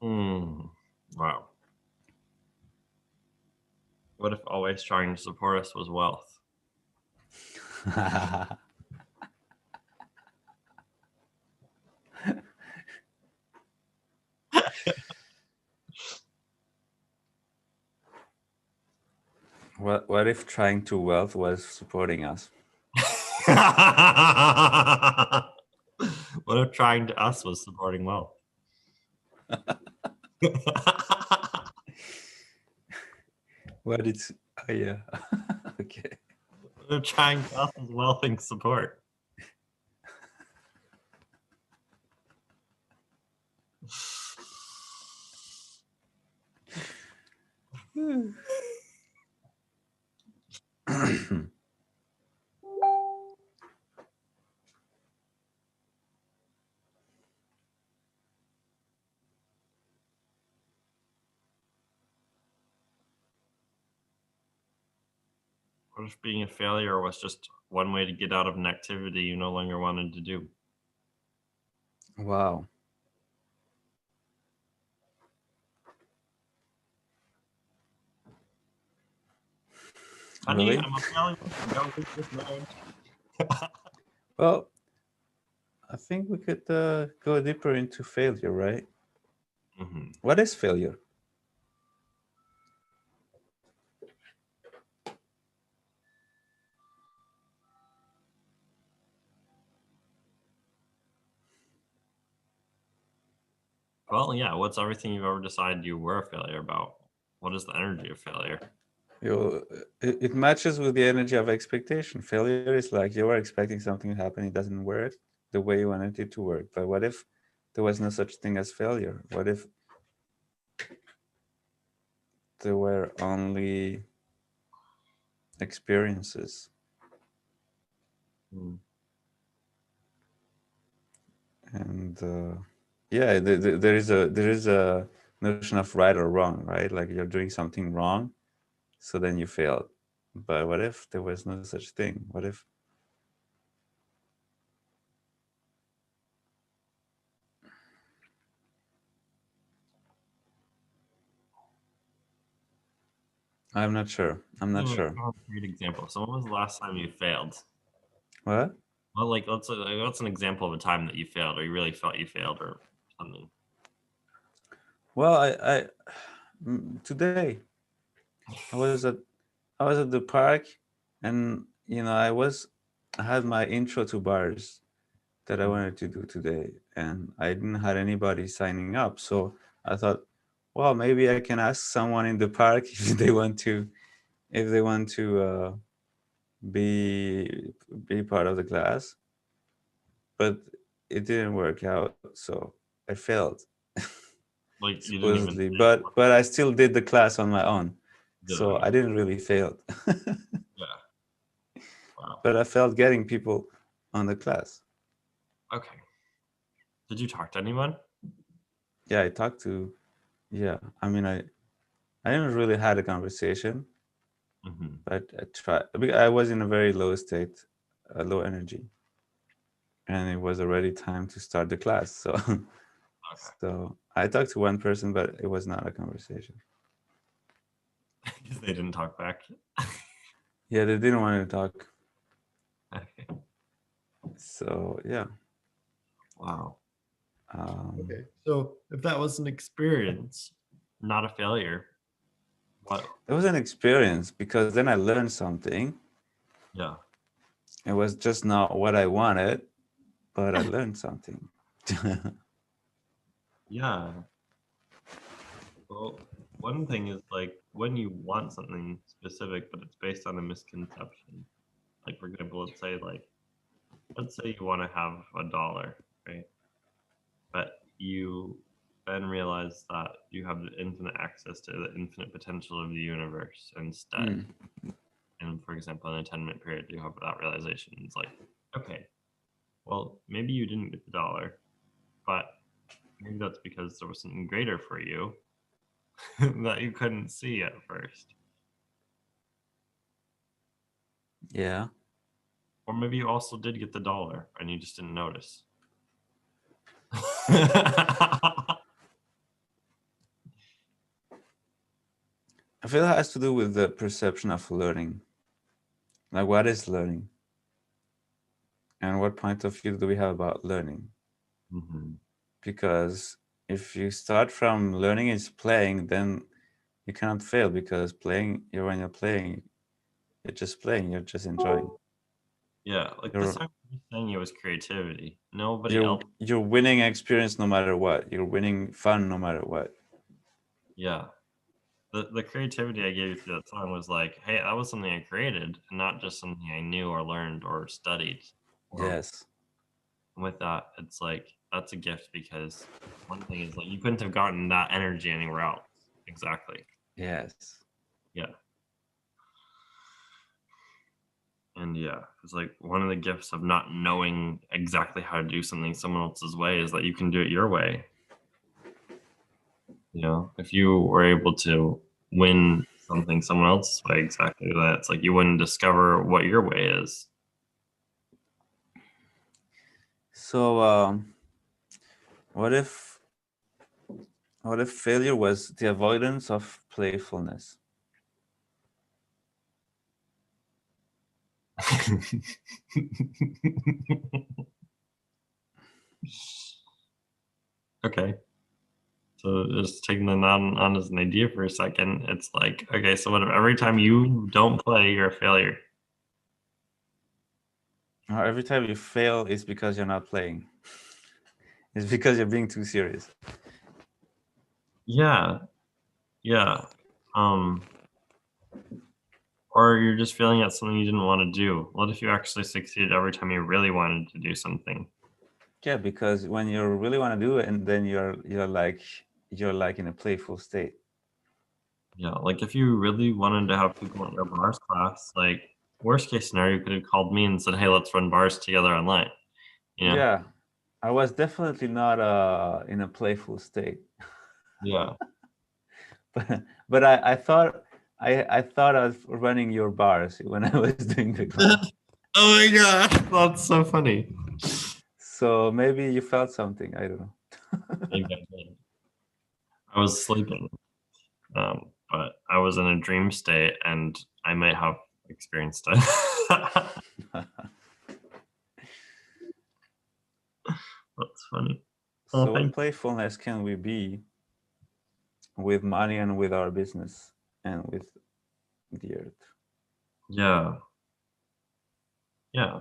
Wow. What if always trying to support us was wealth? What if trying to wealth was supporting us? What if trying to us was supporting wealth? What it's oh yeah. Okay. What if trying to us was wealthing support? What if being a failure was just one way to get out of an activity you no longer wanted to do? Wow. Honey, Really? I'm a failure. Don't leave this marriage. Well, I think we could go deeper into failure, right? Mhm. What is failure? Well, yeah. What's everything you've ever decided you were a failure about? What is the energy of failure? It matches with the energy of expectation. Failure is like you were expecting something to happen, it doesn't work the way you wanted it to work. But what if there was no such thing as failure? What if there were only experiences? Hmm. And yeah, there is a notion of right or wrong, right? Like you're doing something wrong, so then you failed. But what if there was no such thing? What if I'm not sure. I'm not sure. Great example. So, when was the last time you failed? What? Well, like, what's an example of a time that you failed, or you really felt you failed, or something? Well, today I was at the park, and I had my intro to bars that I wanted to do today, and I didn't have anybody signing up. So I thought, well, maybe I can ask someone in the park if they want to be part of the class. But it didn't work out, so I failed Like, you didn't even supposedly. But I still did the class on my own, did so it. I didn't really fail. Yeah. Wow. But I felt getting people on the class. Okay. Did you talk to anyone? Yeah, I talked to. Yeah, I mean, I didn't really had a conversation, Mm-hmm. but I tried. Because I was in a very low state, low energy, and it was already time to start the class. So, so I talked to one person, but it was not a conversation. Because they didn't talk back. Yeah, they didn't want to talk. Okay. So yeah. Wow. Okay. So if that was an experience, not a failure, what? It was an experience because then I learned something. Yeah. It was just not what I wanted, but I learned something. Yeah. Well, one thing is like when you want something specific, but it's based on a misconception. Like, for example, let's say you want to have $1, right? But you then realize that you have the infinite access to the infinite potential of the universe instead. and for example, in a 10-minute period, you have that realization. It's like, okay, well, maybe you didn't get the dollar, but maybe that's because there was something greater for you that you couldn't see at first. Yeah. Or maybe you also did get the dollar and you just didn't notice. I feel it has to do with the perception of learning. Like, what is learning? And what point of view do we have about learning? Mm-hmm. Because if you start from learning is playing, then you cannot fail, because when you're playing, you're just playing, you're just enjoying. Yeah, like the song saying it was creativity. Nobody else. You're winning experience no matter what. You're winning fun no matter what. Yeah. The creativity I gave you through that song was like, hey, that was something I created and not just something I knew or learned or studied. Yes. With that, it's like, that's a gift, because one thing is like, you couldn't have gotten that energy anywhere else. Exactly. Yes. Yeah. And yeah, it's like one of the gifts of not knowing exactly how to do something someone else's way is that you can do it your way. You know, if you were able to win something someone else's way exactly that, it's like you wouldn't discover what your way is. So what if failure was the avoidance of playfulness? Okay. So just taking that on as an idea for a second, it's like, okay, so what if every time you don't play, you're a failure? Or every time you fail, it's because you're not playing. It's because you're being too serious. Yeah. Yeah. Or you're just failing at something you didn't want to do. What if you actually succeeded every time you really wanted to do something? Yeah, because when you really want to do it, and then you're like in a playful state. Yeah, like if you really wanted to have people in your bars class, like worst case scenario, you could have called me and said, "Hey, let's run bars together online." You know? Yeah, I was definitely not in a playful state. Yeah. but I thought I thought I was running your bars when I was doing the class. Oh my god, that's so funny. So maybe you felt something. I don't know. Maybe I did. I was sleeping, but I was in a dream state, and I might have experienced it. That's funny. Oh, So what thank playfulness can we be with money and with our business and with the earth? Yeah. Yeah.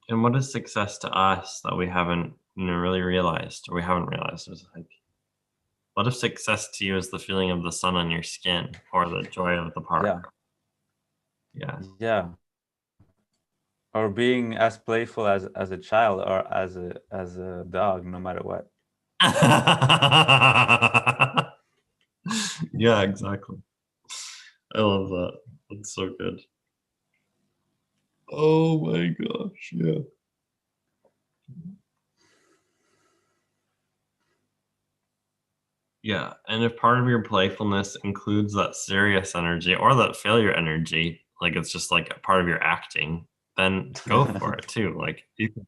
And what is success to us that we haven't, really realized, or we haven't realized? It's like, what if success to you is the feeling of the sun on your skin or the joy of the park? Yeah. Yeah. Yeah. Or being as playful as a child or as a dog, no matter what. Yeah, exactly. I love that. That's so good. Oh my gosh, yeah. Yeah, and if part of your playfulness includes that serious energy or that failure energy, like it's just like a part of your acting, then go for it too. Like you can,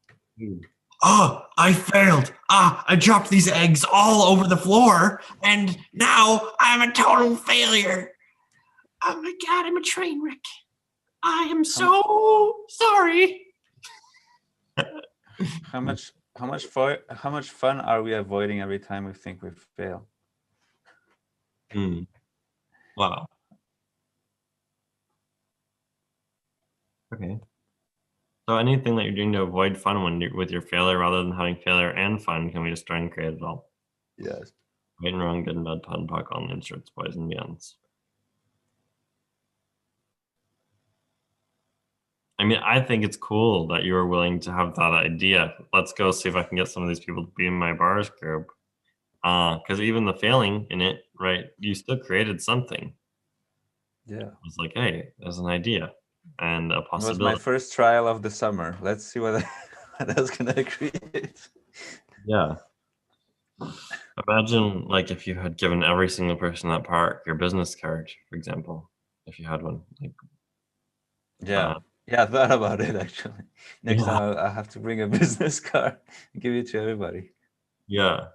oh, I failed. I dropped these eggs all over the floor, and now I'm a total failure. Oh my god, I'm a train wreck. I am so sorry. How much fun are we avoiding every time we think we fail? Wow. Okay. So anything that you're doing to avoid fun with your failure, rather than having failure and fun, can we just try and create it all? Yes. Right and wrong, good and bad, pun, puck, all shirts, boys and beyonds. I mean, I think it's cool that you were willing to have that idea. Let's go see if I can get some of these people to be in my bars group. Because even the failing in it, right, you still created something. Yeah. I was like, hey, there's an idea and a It was my possibility. first trial of the summer. Let's see what what I was gonna create. Yeah. Imagine like if you had given every single person at park your business card, for example, if you had one. Like, Yeah. Yeah, I thought about it actually. Next Yeah. time I'll have to bring a business card and give it to everybody. Yeah.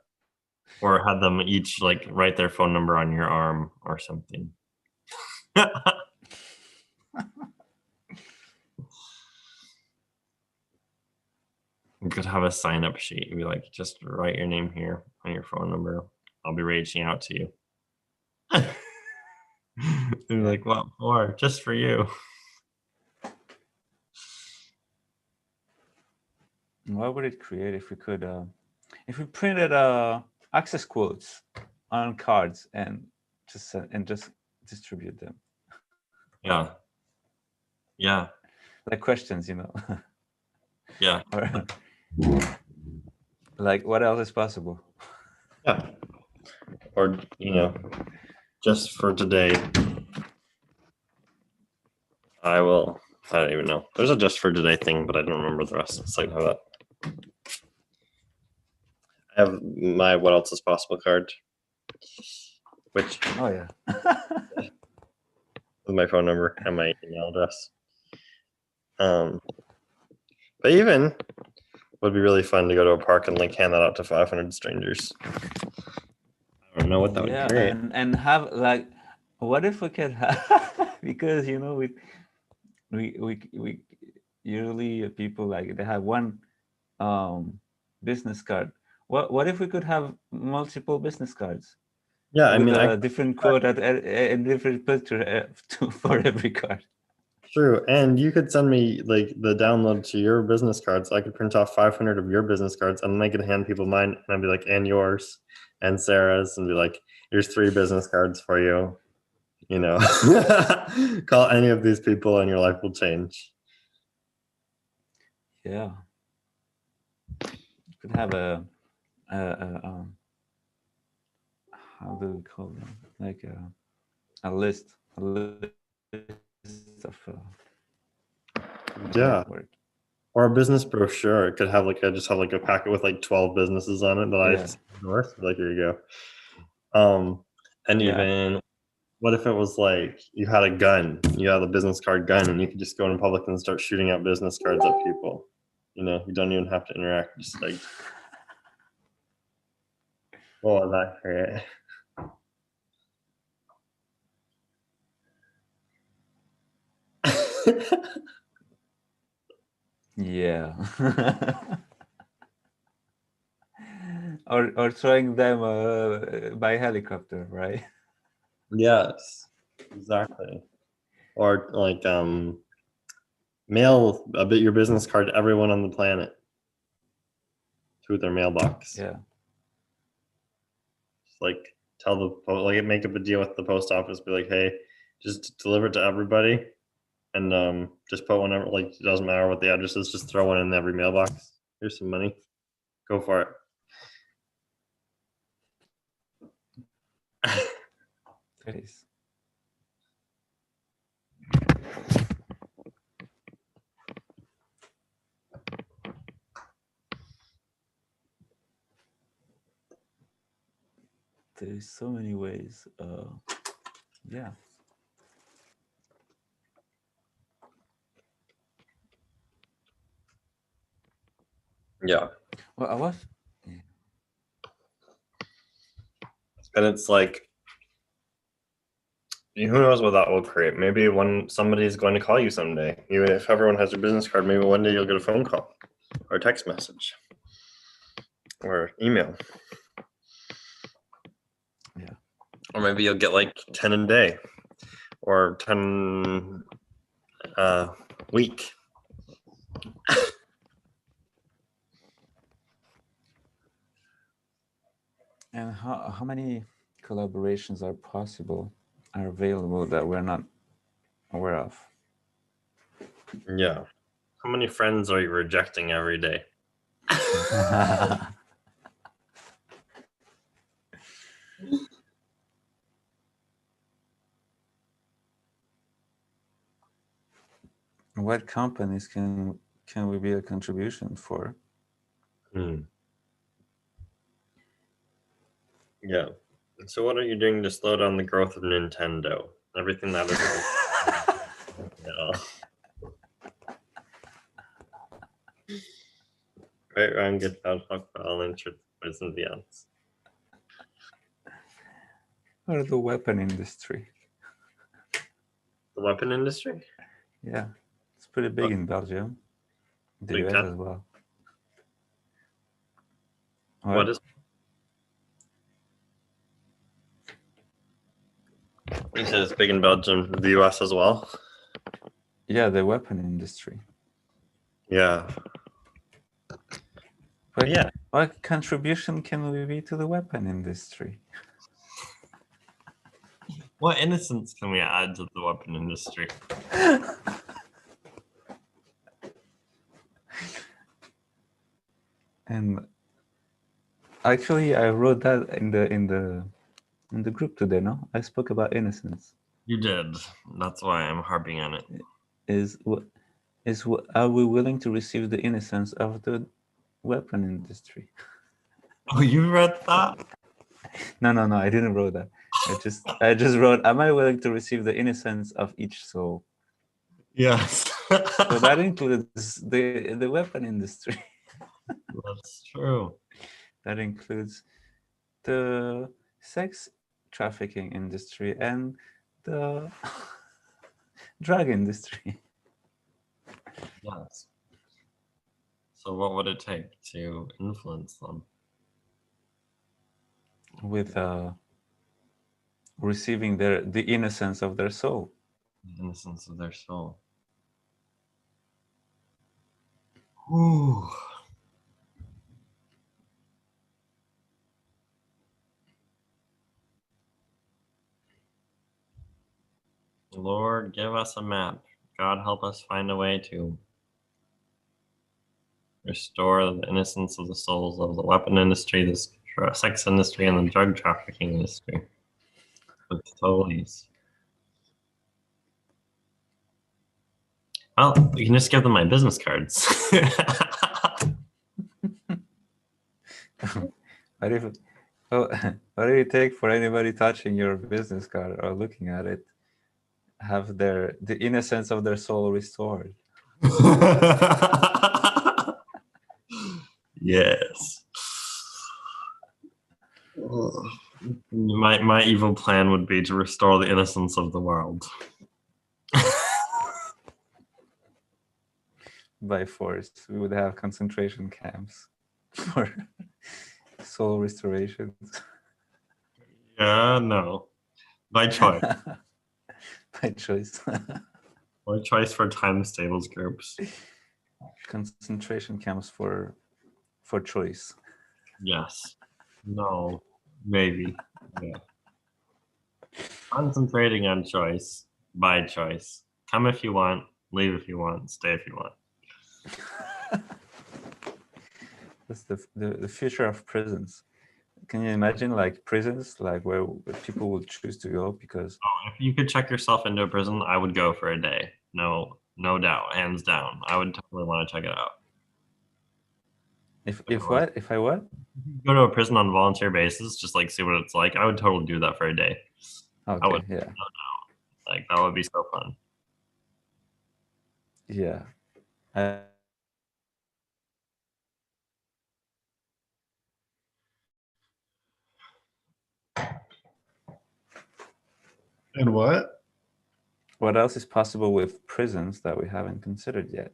Or had them each like write their phone number on your arm or something. You could have a sign up sheet. Be like, just write your name here on your phone number. I'll be reaching out to you. They're like, what for? Just for you. What would it create if we could if we printed access quotes on cards and just distribute them? Yeah. Yeah. Like questions, you know. Yeah. Or like what else is possible? Yeah. Or, just for today, I don't even know. There's a just for today thing, but I don't remember the rest. It's like how that. I have my what else is possible card, which Oh yeah. with my phone number and my email address. But even would be really fun to go to a park and like hand that out to 500 strangers. I don't know what that would Yeah, create. and have like, what if we could have because we usually people like they have one business card. What if we could have multiple business cards Yeah, I with mean, a different quote and different picture for every card? true. And you could send me like the download to your business cards. I could print off 500 of your business cards and then I could hand people mine and I'd be like, and yours and Sarah's and be like, here's 3 business cards for you. Call any of these people and your life will change. Yeah, you could have how do we call them? Like a list of how does Yeah. that work? Or a business brochure. It could have like just have like a packet with like 12 businesses on it that I Yeah. endorse. Like, here you go. And Yeah. even what if it was like you had a gun, you had a business card gun, and you could just go in public and start shooting out business cards at people. You don't even have to interact. Just like, what would that create? Yeah. or throwing them by helicopter, right? Yes, exactly. Or like mail a bit your business card to everyone on the planet through their mailbox. Yeah. Just like tell make up a deal with the post office, be like, hey, just deliver it to everybody and just put whenever, like, it doesn't matter what the address is, just throw one in every mailbox. Here's some money. Go for it. Face. There's so many ways. Yeah. Yeah. Well, I was. And it's like, who knows what that will create? Maybe when somebody's going to call you someday, even if everyone has a business card, maybe one day you'll get a phone call or a text message or email. Yeah. Or maybe you'll get like 10 a day or 10 a week. And how many collaborations are possible, are available that we're not aware of? Yeah. How many friends are you rejecting every day? What companies can we be a contribution for? Yeah. So what are you doing to slow down the growth of Nintendo? Everything that is. Yeah. Right, Ryan, get out of balance with somebody else. Or the weapon industry? The weapon industry? Yeah, it's pretty big in Belgium, the Big US time. as well. What is? You said it's big in Belgium, the US as well. Yeah, the weapon industry. Yeah. But Yeah. what contribution can we be to the weapon industry? What innocence can we add to the weapon industry? And actually, I wrote that in the group today. No, I spoke about innocence. You did. That's why I'm harping on it. Are we willing to receive the innocence of the weapon industry? Oh, you read that? No, I didn't wrote that. I just wrote, am I willing to receive the innocence of each soul? Yes. So that includes the weapon industry. That's true. That includes the sex trafficking industry and the drug industry. Yes. So what would it take to influence them? With receiving the innocence of their soul. The innocence of their soul. Ooh. Lord, give us a map. God, help us find a way to restore the innocence of the souls of the weapon industry, the sex industry, and the drug trafficking industry. With total ease. Well, you can just give them my business cards. What do you take for anybody touching your business card or looking at it? Have the innocence of their soul restored. Yes. My evil plan would be to restore the innocence of the world. By force, we would have concentration camps for soul restorations. Yeah, no. By choice. By choice. By choice for times tables groups. Concentration camps for choice. Yes. No. Maybe. Yeah. Concentrating on choice. By choice. Come if you want. Leave if you want. Stay if you want. That's the future of prisons. Can you imagine like prisons, like where people would choose to go because If you could check yourself into a prison, I would go for a day. No doubt, hands down. I would totally want to check it out. if I what? Go to a prison on a volunteer basis, just like see what it's like. I would totally do that for a day. Okay, would. yeah. Like that would be so fun. Yeah. And what? What else is possible with prisons that we haven't considered yet?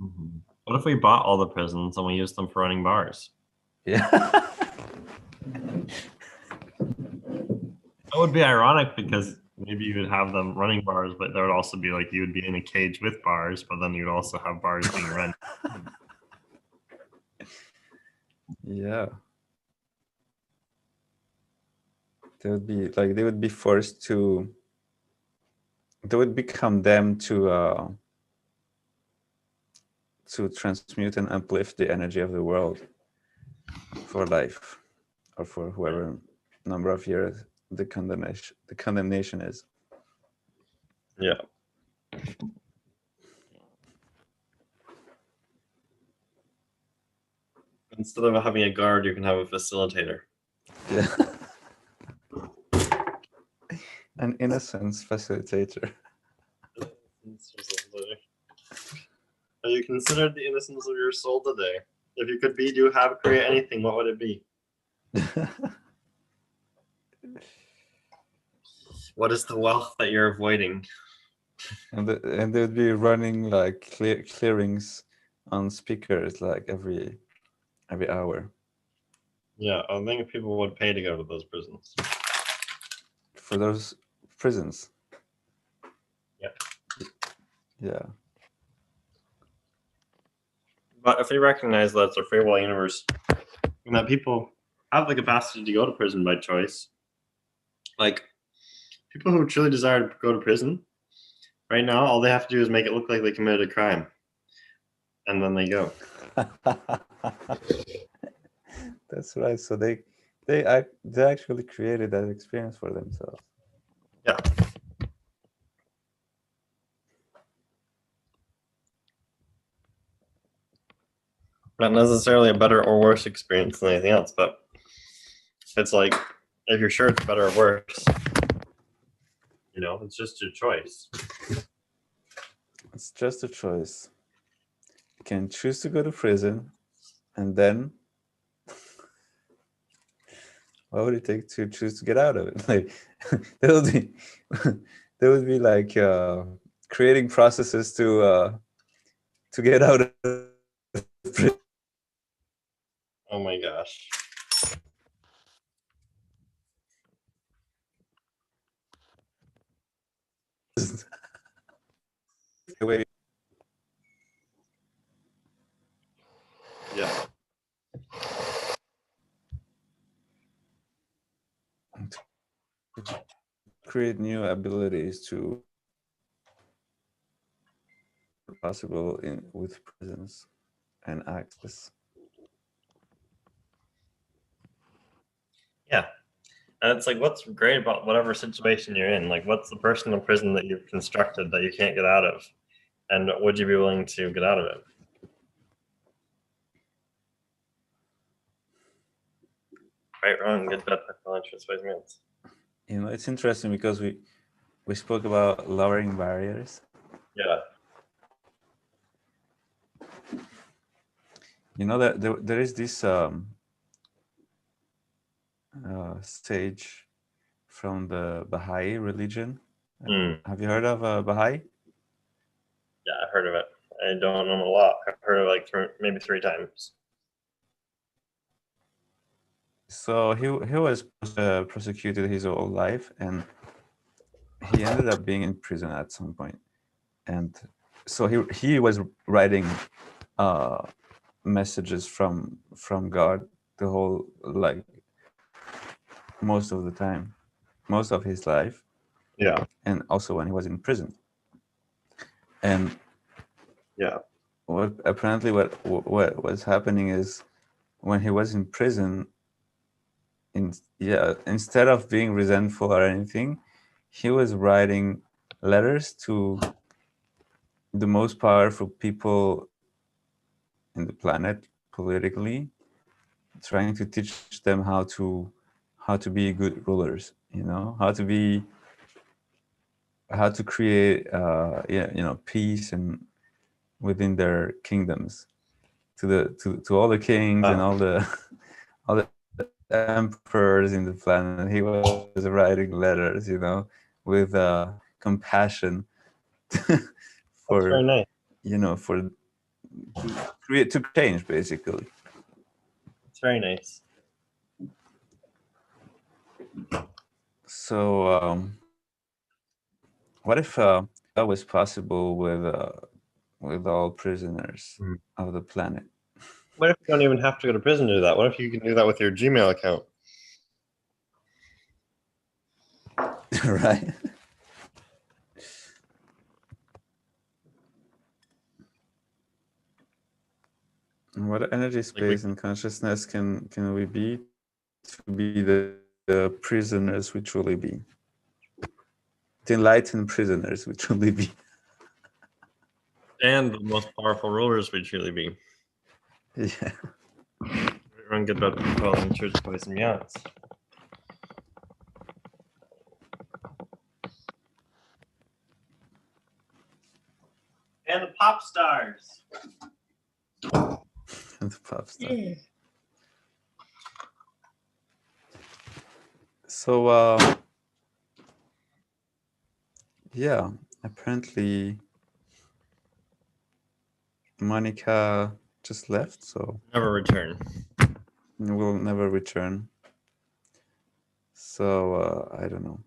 Mm-hmm. What if we bought all the prisons and we used them for running bars? Yeah. That would be ironic because maybe you would have them running bars, but there would also be like you would be in a cage with bars, but then you'd also have bars being run. Yeah. They would be forced to. They would become them to transmute and uplift the energy of the world for life, or for whoever number of years the condemnation is. Yeah. Instead of having a guard, you can have a facilitator. Yeah. An innocence facilitator. Have you considered the innocence of your soul today? If you could be, do, have, create anything, what would it be? What is the wealth that you're avoiding? And they would be running like clearings on speakers like every hour Yeah, I think people would pay to go to those prisons. for those prisons. Yep. Yeah. But if we recognize that it's a free will universe and that people have the capacity to go to prison by choice, like people who truly desire to go to prison, right now, all they have to do is make it look like they committed a crime. And then they go. That's right. So they actually created that experience for themselves. Yeah. Not necessarily a better or worse experience than anything else, but it's like if you're sure it's better or worse, you know, it's just your choice. It's just a choice. You can choose to go to prison, and then what would it take to choose to get out of it? Like there would be like creating processes to get out of prison. Oh my gosh. Wait, Yeah. create new abilities to possible with presence and access. Yeah. And it's like, what's great about whatever situation you're in? Like, what's the personal prison that you've constructed that you can't get out of? And would you be willing to get out of it? Right, wrong, good, bad, technical interest, ways, means. You know, it's interesting because we spoke about lowering barriers. Yeah. You know that there is this stage from the Baha'i religion. Have you heard of Baha'i? Yeah, I heard of it. I don't know a lot. I've heard of like maybe 3 times. So he was prosecuted his whole life, and he ended up being in prison at some point. And so he was writing messages from God the whole, like, most of the time, most of his life. Yeah. And also when he was in prison. And yeah, what was happening is when he was in prison, instead of being resentful or anything, he was writing letters to the most powerful people in the planet politically, trying to teach them how to be good rulers, you know, how to create peace and within their kingdoms, to all the kings and all the emperors in the planet. He was writing letters, you know, with compassion for, that's very nice. you know, for to change, basically. It's very nice. So what if that was possible with all prisoners of the planet? What if you don't even have to go to prison to do that? What if you can do that with your Gmail account? Right. What energy, space, and consciousness can we be to be the prisoners we truly be? The enlightened prisoners we truly be. And the most powerful rulers we truly be. Yeah. Everyone get about calling church boys and yachts. And the pop stars. And the pop star. So yeah, apparently Monica just left, so Never return. will never return. So I don't know.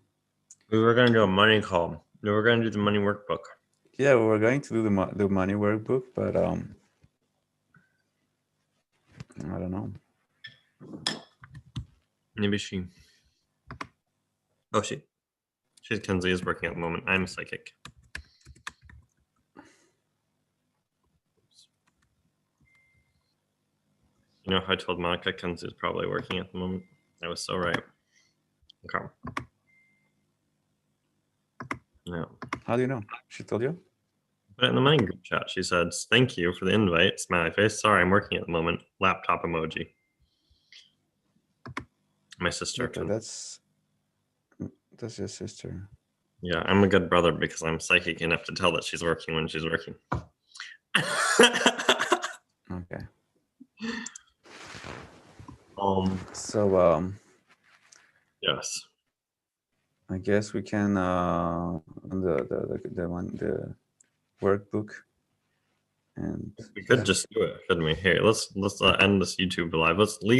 We were gonna do a money call. We were gonna do the money workbook. Yeah, we were going to do the money workbook, but I don't know. Maybe she. Oh, she's Kenzie is working at the moment. I'm psychic. You know how I told Monica Kenzie is probably working at the moment? I was so right. Okay. Yeah. How do you know? She told you? But in the money group chat, she said, "Thank you for the invite." Smiley face. Sorry, I'm working at the moment. Laptop emoji. My sister. Okay, that's your sister. Yeah, I'm a good brother because I'm psychic enough to tell that she's working when she's working. Okay. So yes. I guess we can the workbook, and We could just do it, couldn't we? Here, let's end this YouTube live. Let's leave.